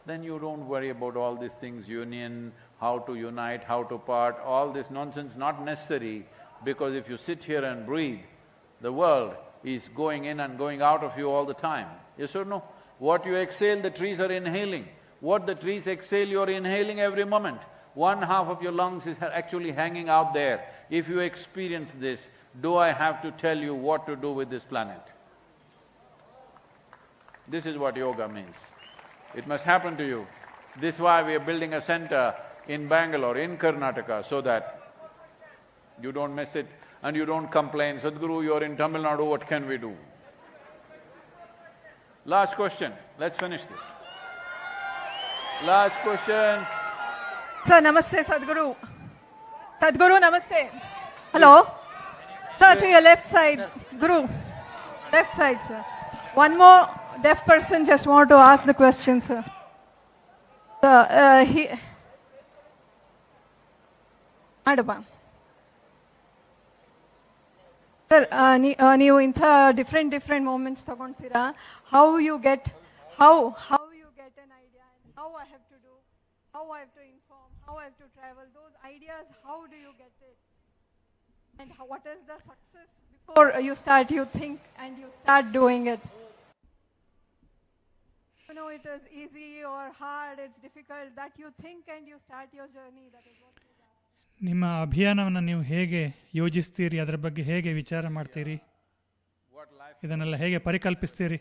then you don't worry about all these things, union, how to unite, how to part, all this nonsense, not necessary, because if you sit here and breathe, the world is going in and going out of you all the time. Yes or no? What you exhale, the trees are inhaling. What the trees exhale, you're inhaling every moment. One half of your lungs is actually hanging out there. If you experience this, do I have to tell you what to do with this planet? This is what yoga means. It must happen to you. This is why we are building a center in Bangalore, in Karnataka, so that you don't miss it and you don't complain, Sadhguru, you're in Tamil Nadu, what can we do? Last question, let's finish this. Last question. Sir, namaste, Sadhguru. Sadhguru, namaste. Hello? Sir, to your left side. Guru, left side, sir. One more deaf person just want to ask the question, sir. Sir, Sir, ನೀವು ಇಂಥ different moments ತಗೊಂತೀರಾ, how you get an idea and how I have to do, how I have to inform, how I have to travel, those ideas, how do you get it? And what is the success? Before you start, you think and you start doing it. You know, it is easy or hard, it's difficult, that you think and you start your journey. That is what is asked. ನಿಮ್ಮ ಅಭಿಯಾನವನ್ನು ನೀವು ಹೇಗೆ ಯೋಜಿಸ್ತೀರಿ, ಅದರ ಬಗ್ಗೆ ಹೇಗೆ ವಿಚಾರ ಮಾಡ್ತೀರಿ, ಇದನ್ನೆಲ್ಲ ಹೇಗೆ ಪರಿಕಲ್ಪಿಸ್ತೀರಿ?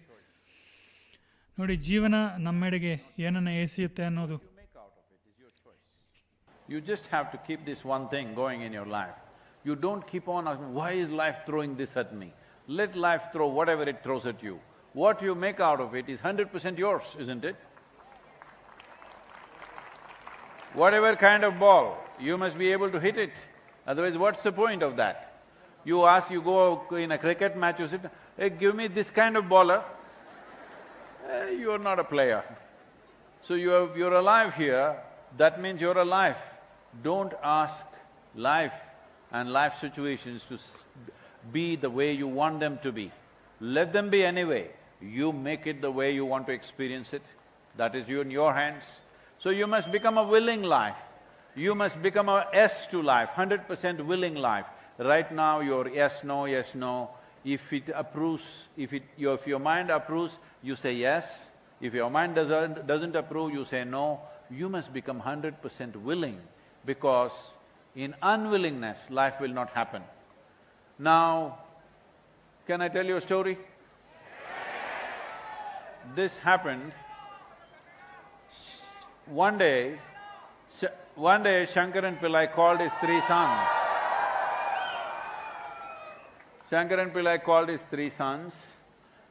ನೋಡಿ, ಜೀವನ ನಮ್ಮೆಡೆಗೆ ಏನನ್ನು ಎಸೆಯುತ್ತೆ ಅನ್ನೋದು. You just have to keep this one thing going in your life. You don't keep on asking, why is life throwing this at me? Let life throw whatever it throws at you. What you make out of it is 100% yours, isn't it? Whatever kind of ball, you must be able to hit it. Otherwise, what's the point of that? You go in a cricket match, you say, hey, give me this kind of bowler. You're not a player. So you're alive here, that means you're alive. Don't ask life and life situations to be the way you want them to be. Let them be anyway. You make it the way you want to experience it. That is in your hands. So you must become a willing life. You must become a yes to life, 100% willing life. Right now you're yes, no. If it approves, if your mind approves, you say yes. If your mind doesn't approve, you say no. You must become 100% willing, because in unwillingness, life will not happen. Now, can I tell you a story? This happened… One day, Shankaran Pillai called his three sons. Shankaran Pillai called his three sons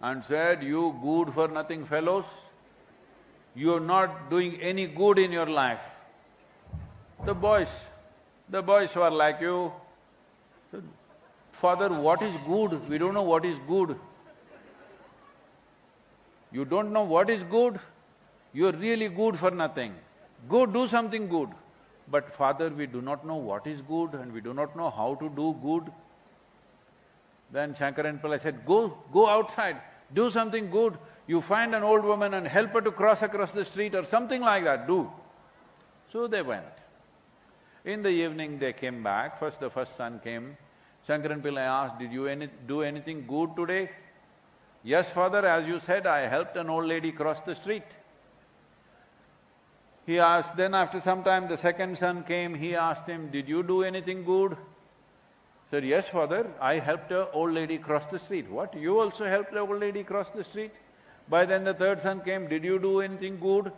and said, you good-for-nothing fellows, you are not doing any good in your life. The boys were like you. Father, what is good? We don't know what is good. You don't know what is good? You're really good for nothing. Go do something good. But Father, we do not know what is good and we do not know how to do good. Then Shankaran Pillai said, go outside, do something good. You find an old woman and help her to cross across the street or something like that, do. So they went. In the evening they came back. First the first son came. Shankaran Pillai asked, did you do anything good today? Yes, Father, as you said, I helped an old lady cross the street. He asked, then after some time the second son came, he asked him, did you do anything good? He said, yes, Father, I helped an old lady cross the street. What, you also helped an old lady cross the street? By then the third son came, did you do anything good?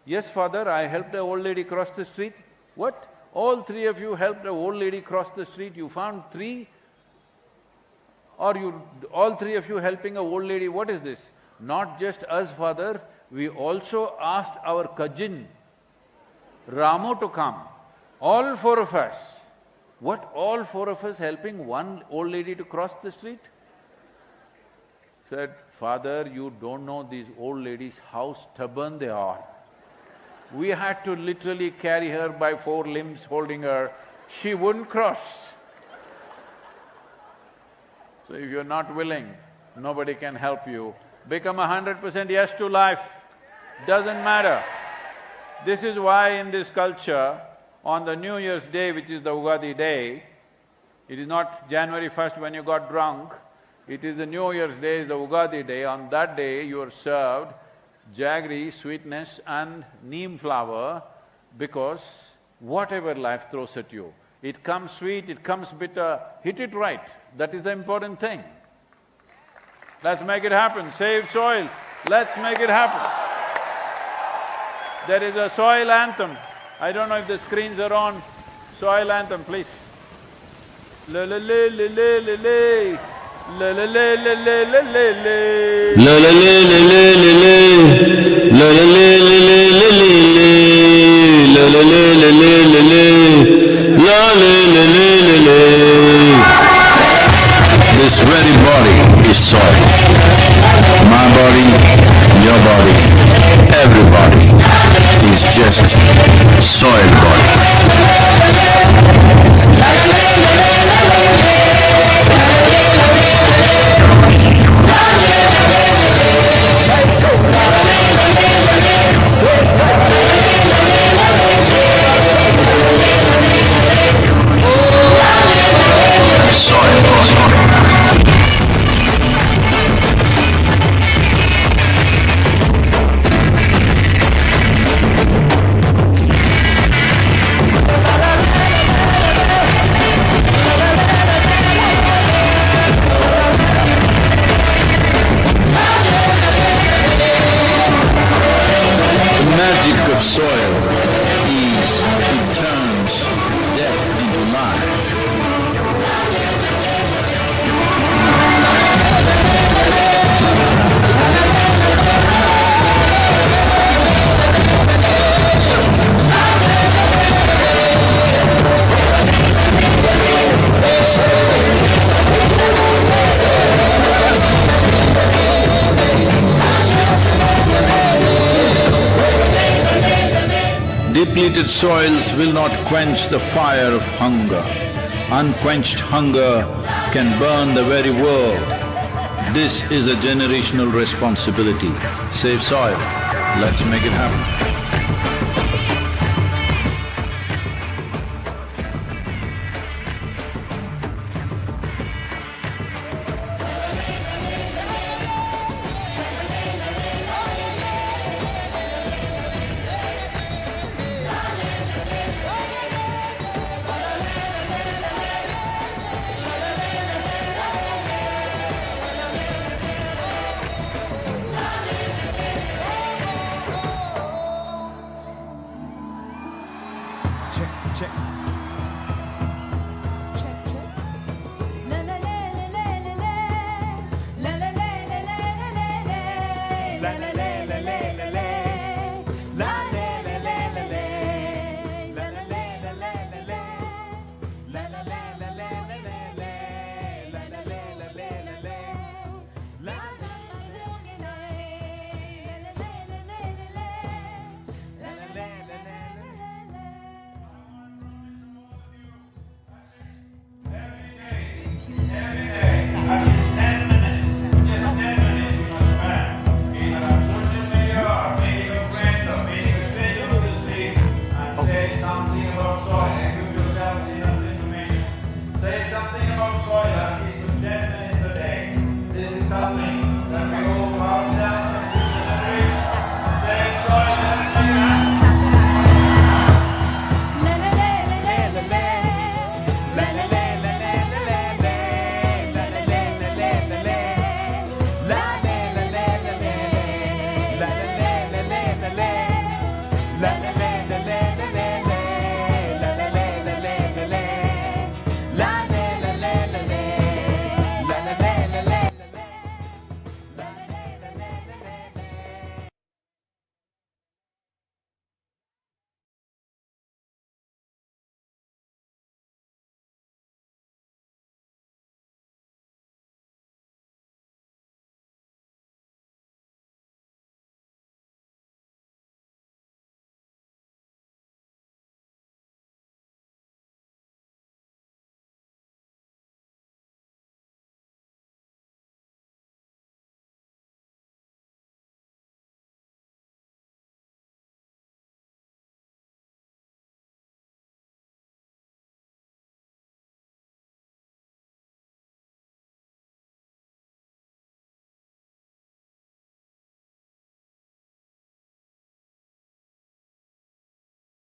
Yes, Father, I helped an old lady cross the street. What? All three of you helped an old lady cross the street, you found three? Or all three of you helping an old lady, what is this? Not just us, Father, we also asked our cousin, Ramu, to come. All four of us. What, all four of us helping one old lady to cross the street? Said, Father, you don't know these old ladies, how stubborn they are. We had to literally carry her by four limbs, holding her. She wouldn't cross. So if you're not willing, nobody can help you. Become 100% yes to life. Doesn't matter. This is why in this culture, on the New Year's Day, which is the Ugadi day, it is not January 1st when you got drunk, it is the New Year's Day, is the Ugadi day. On that day, you are served jaggery, sweetness and neem flower, because whatever life throws at you, it comes sweet, it comes bitter, hit it right. That is the important thing. Let's make it happen. Save soil. Let's make it happen. There is a soil anthem. I don't know if the screens are on. Soil anthem, please. La la la la la la la. La la la la la la la la. La la la la la la la. La la la la la la la la. La la la la la la la. La la la la la la. This very body is soil. My body, your body, everybody is just soil body. Depleted soils will not quench the fire of hunger. Unquenched hunger can burn the very world. This is a generational responsibility. Save soil. Let's make it happen. Say something about soil, at least for 10 minutes a day. This is something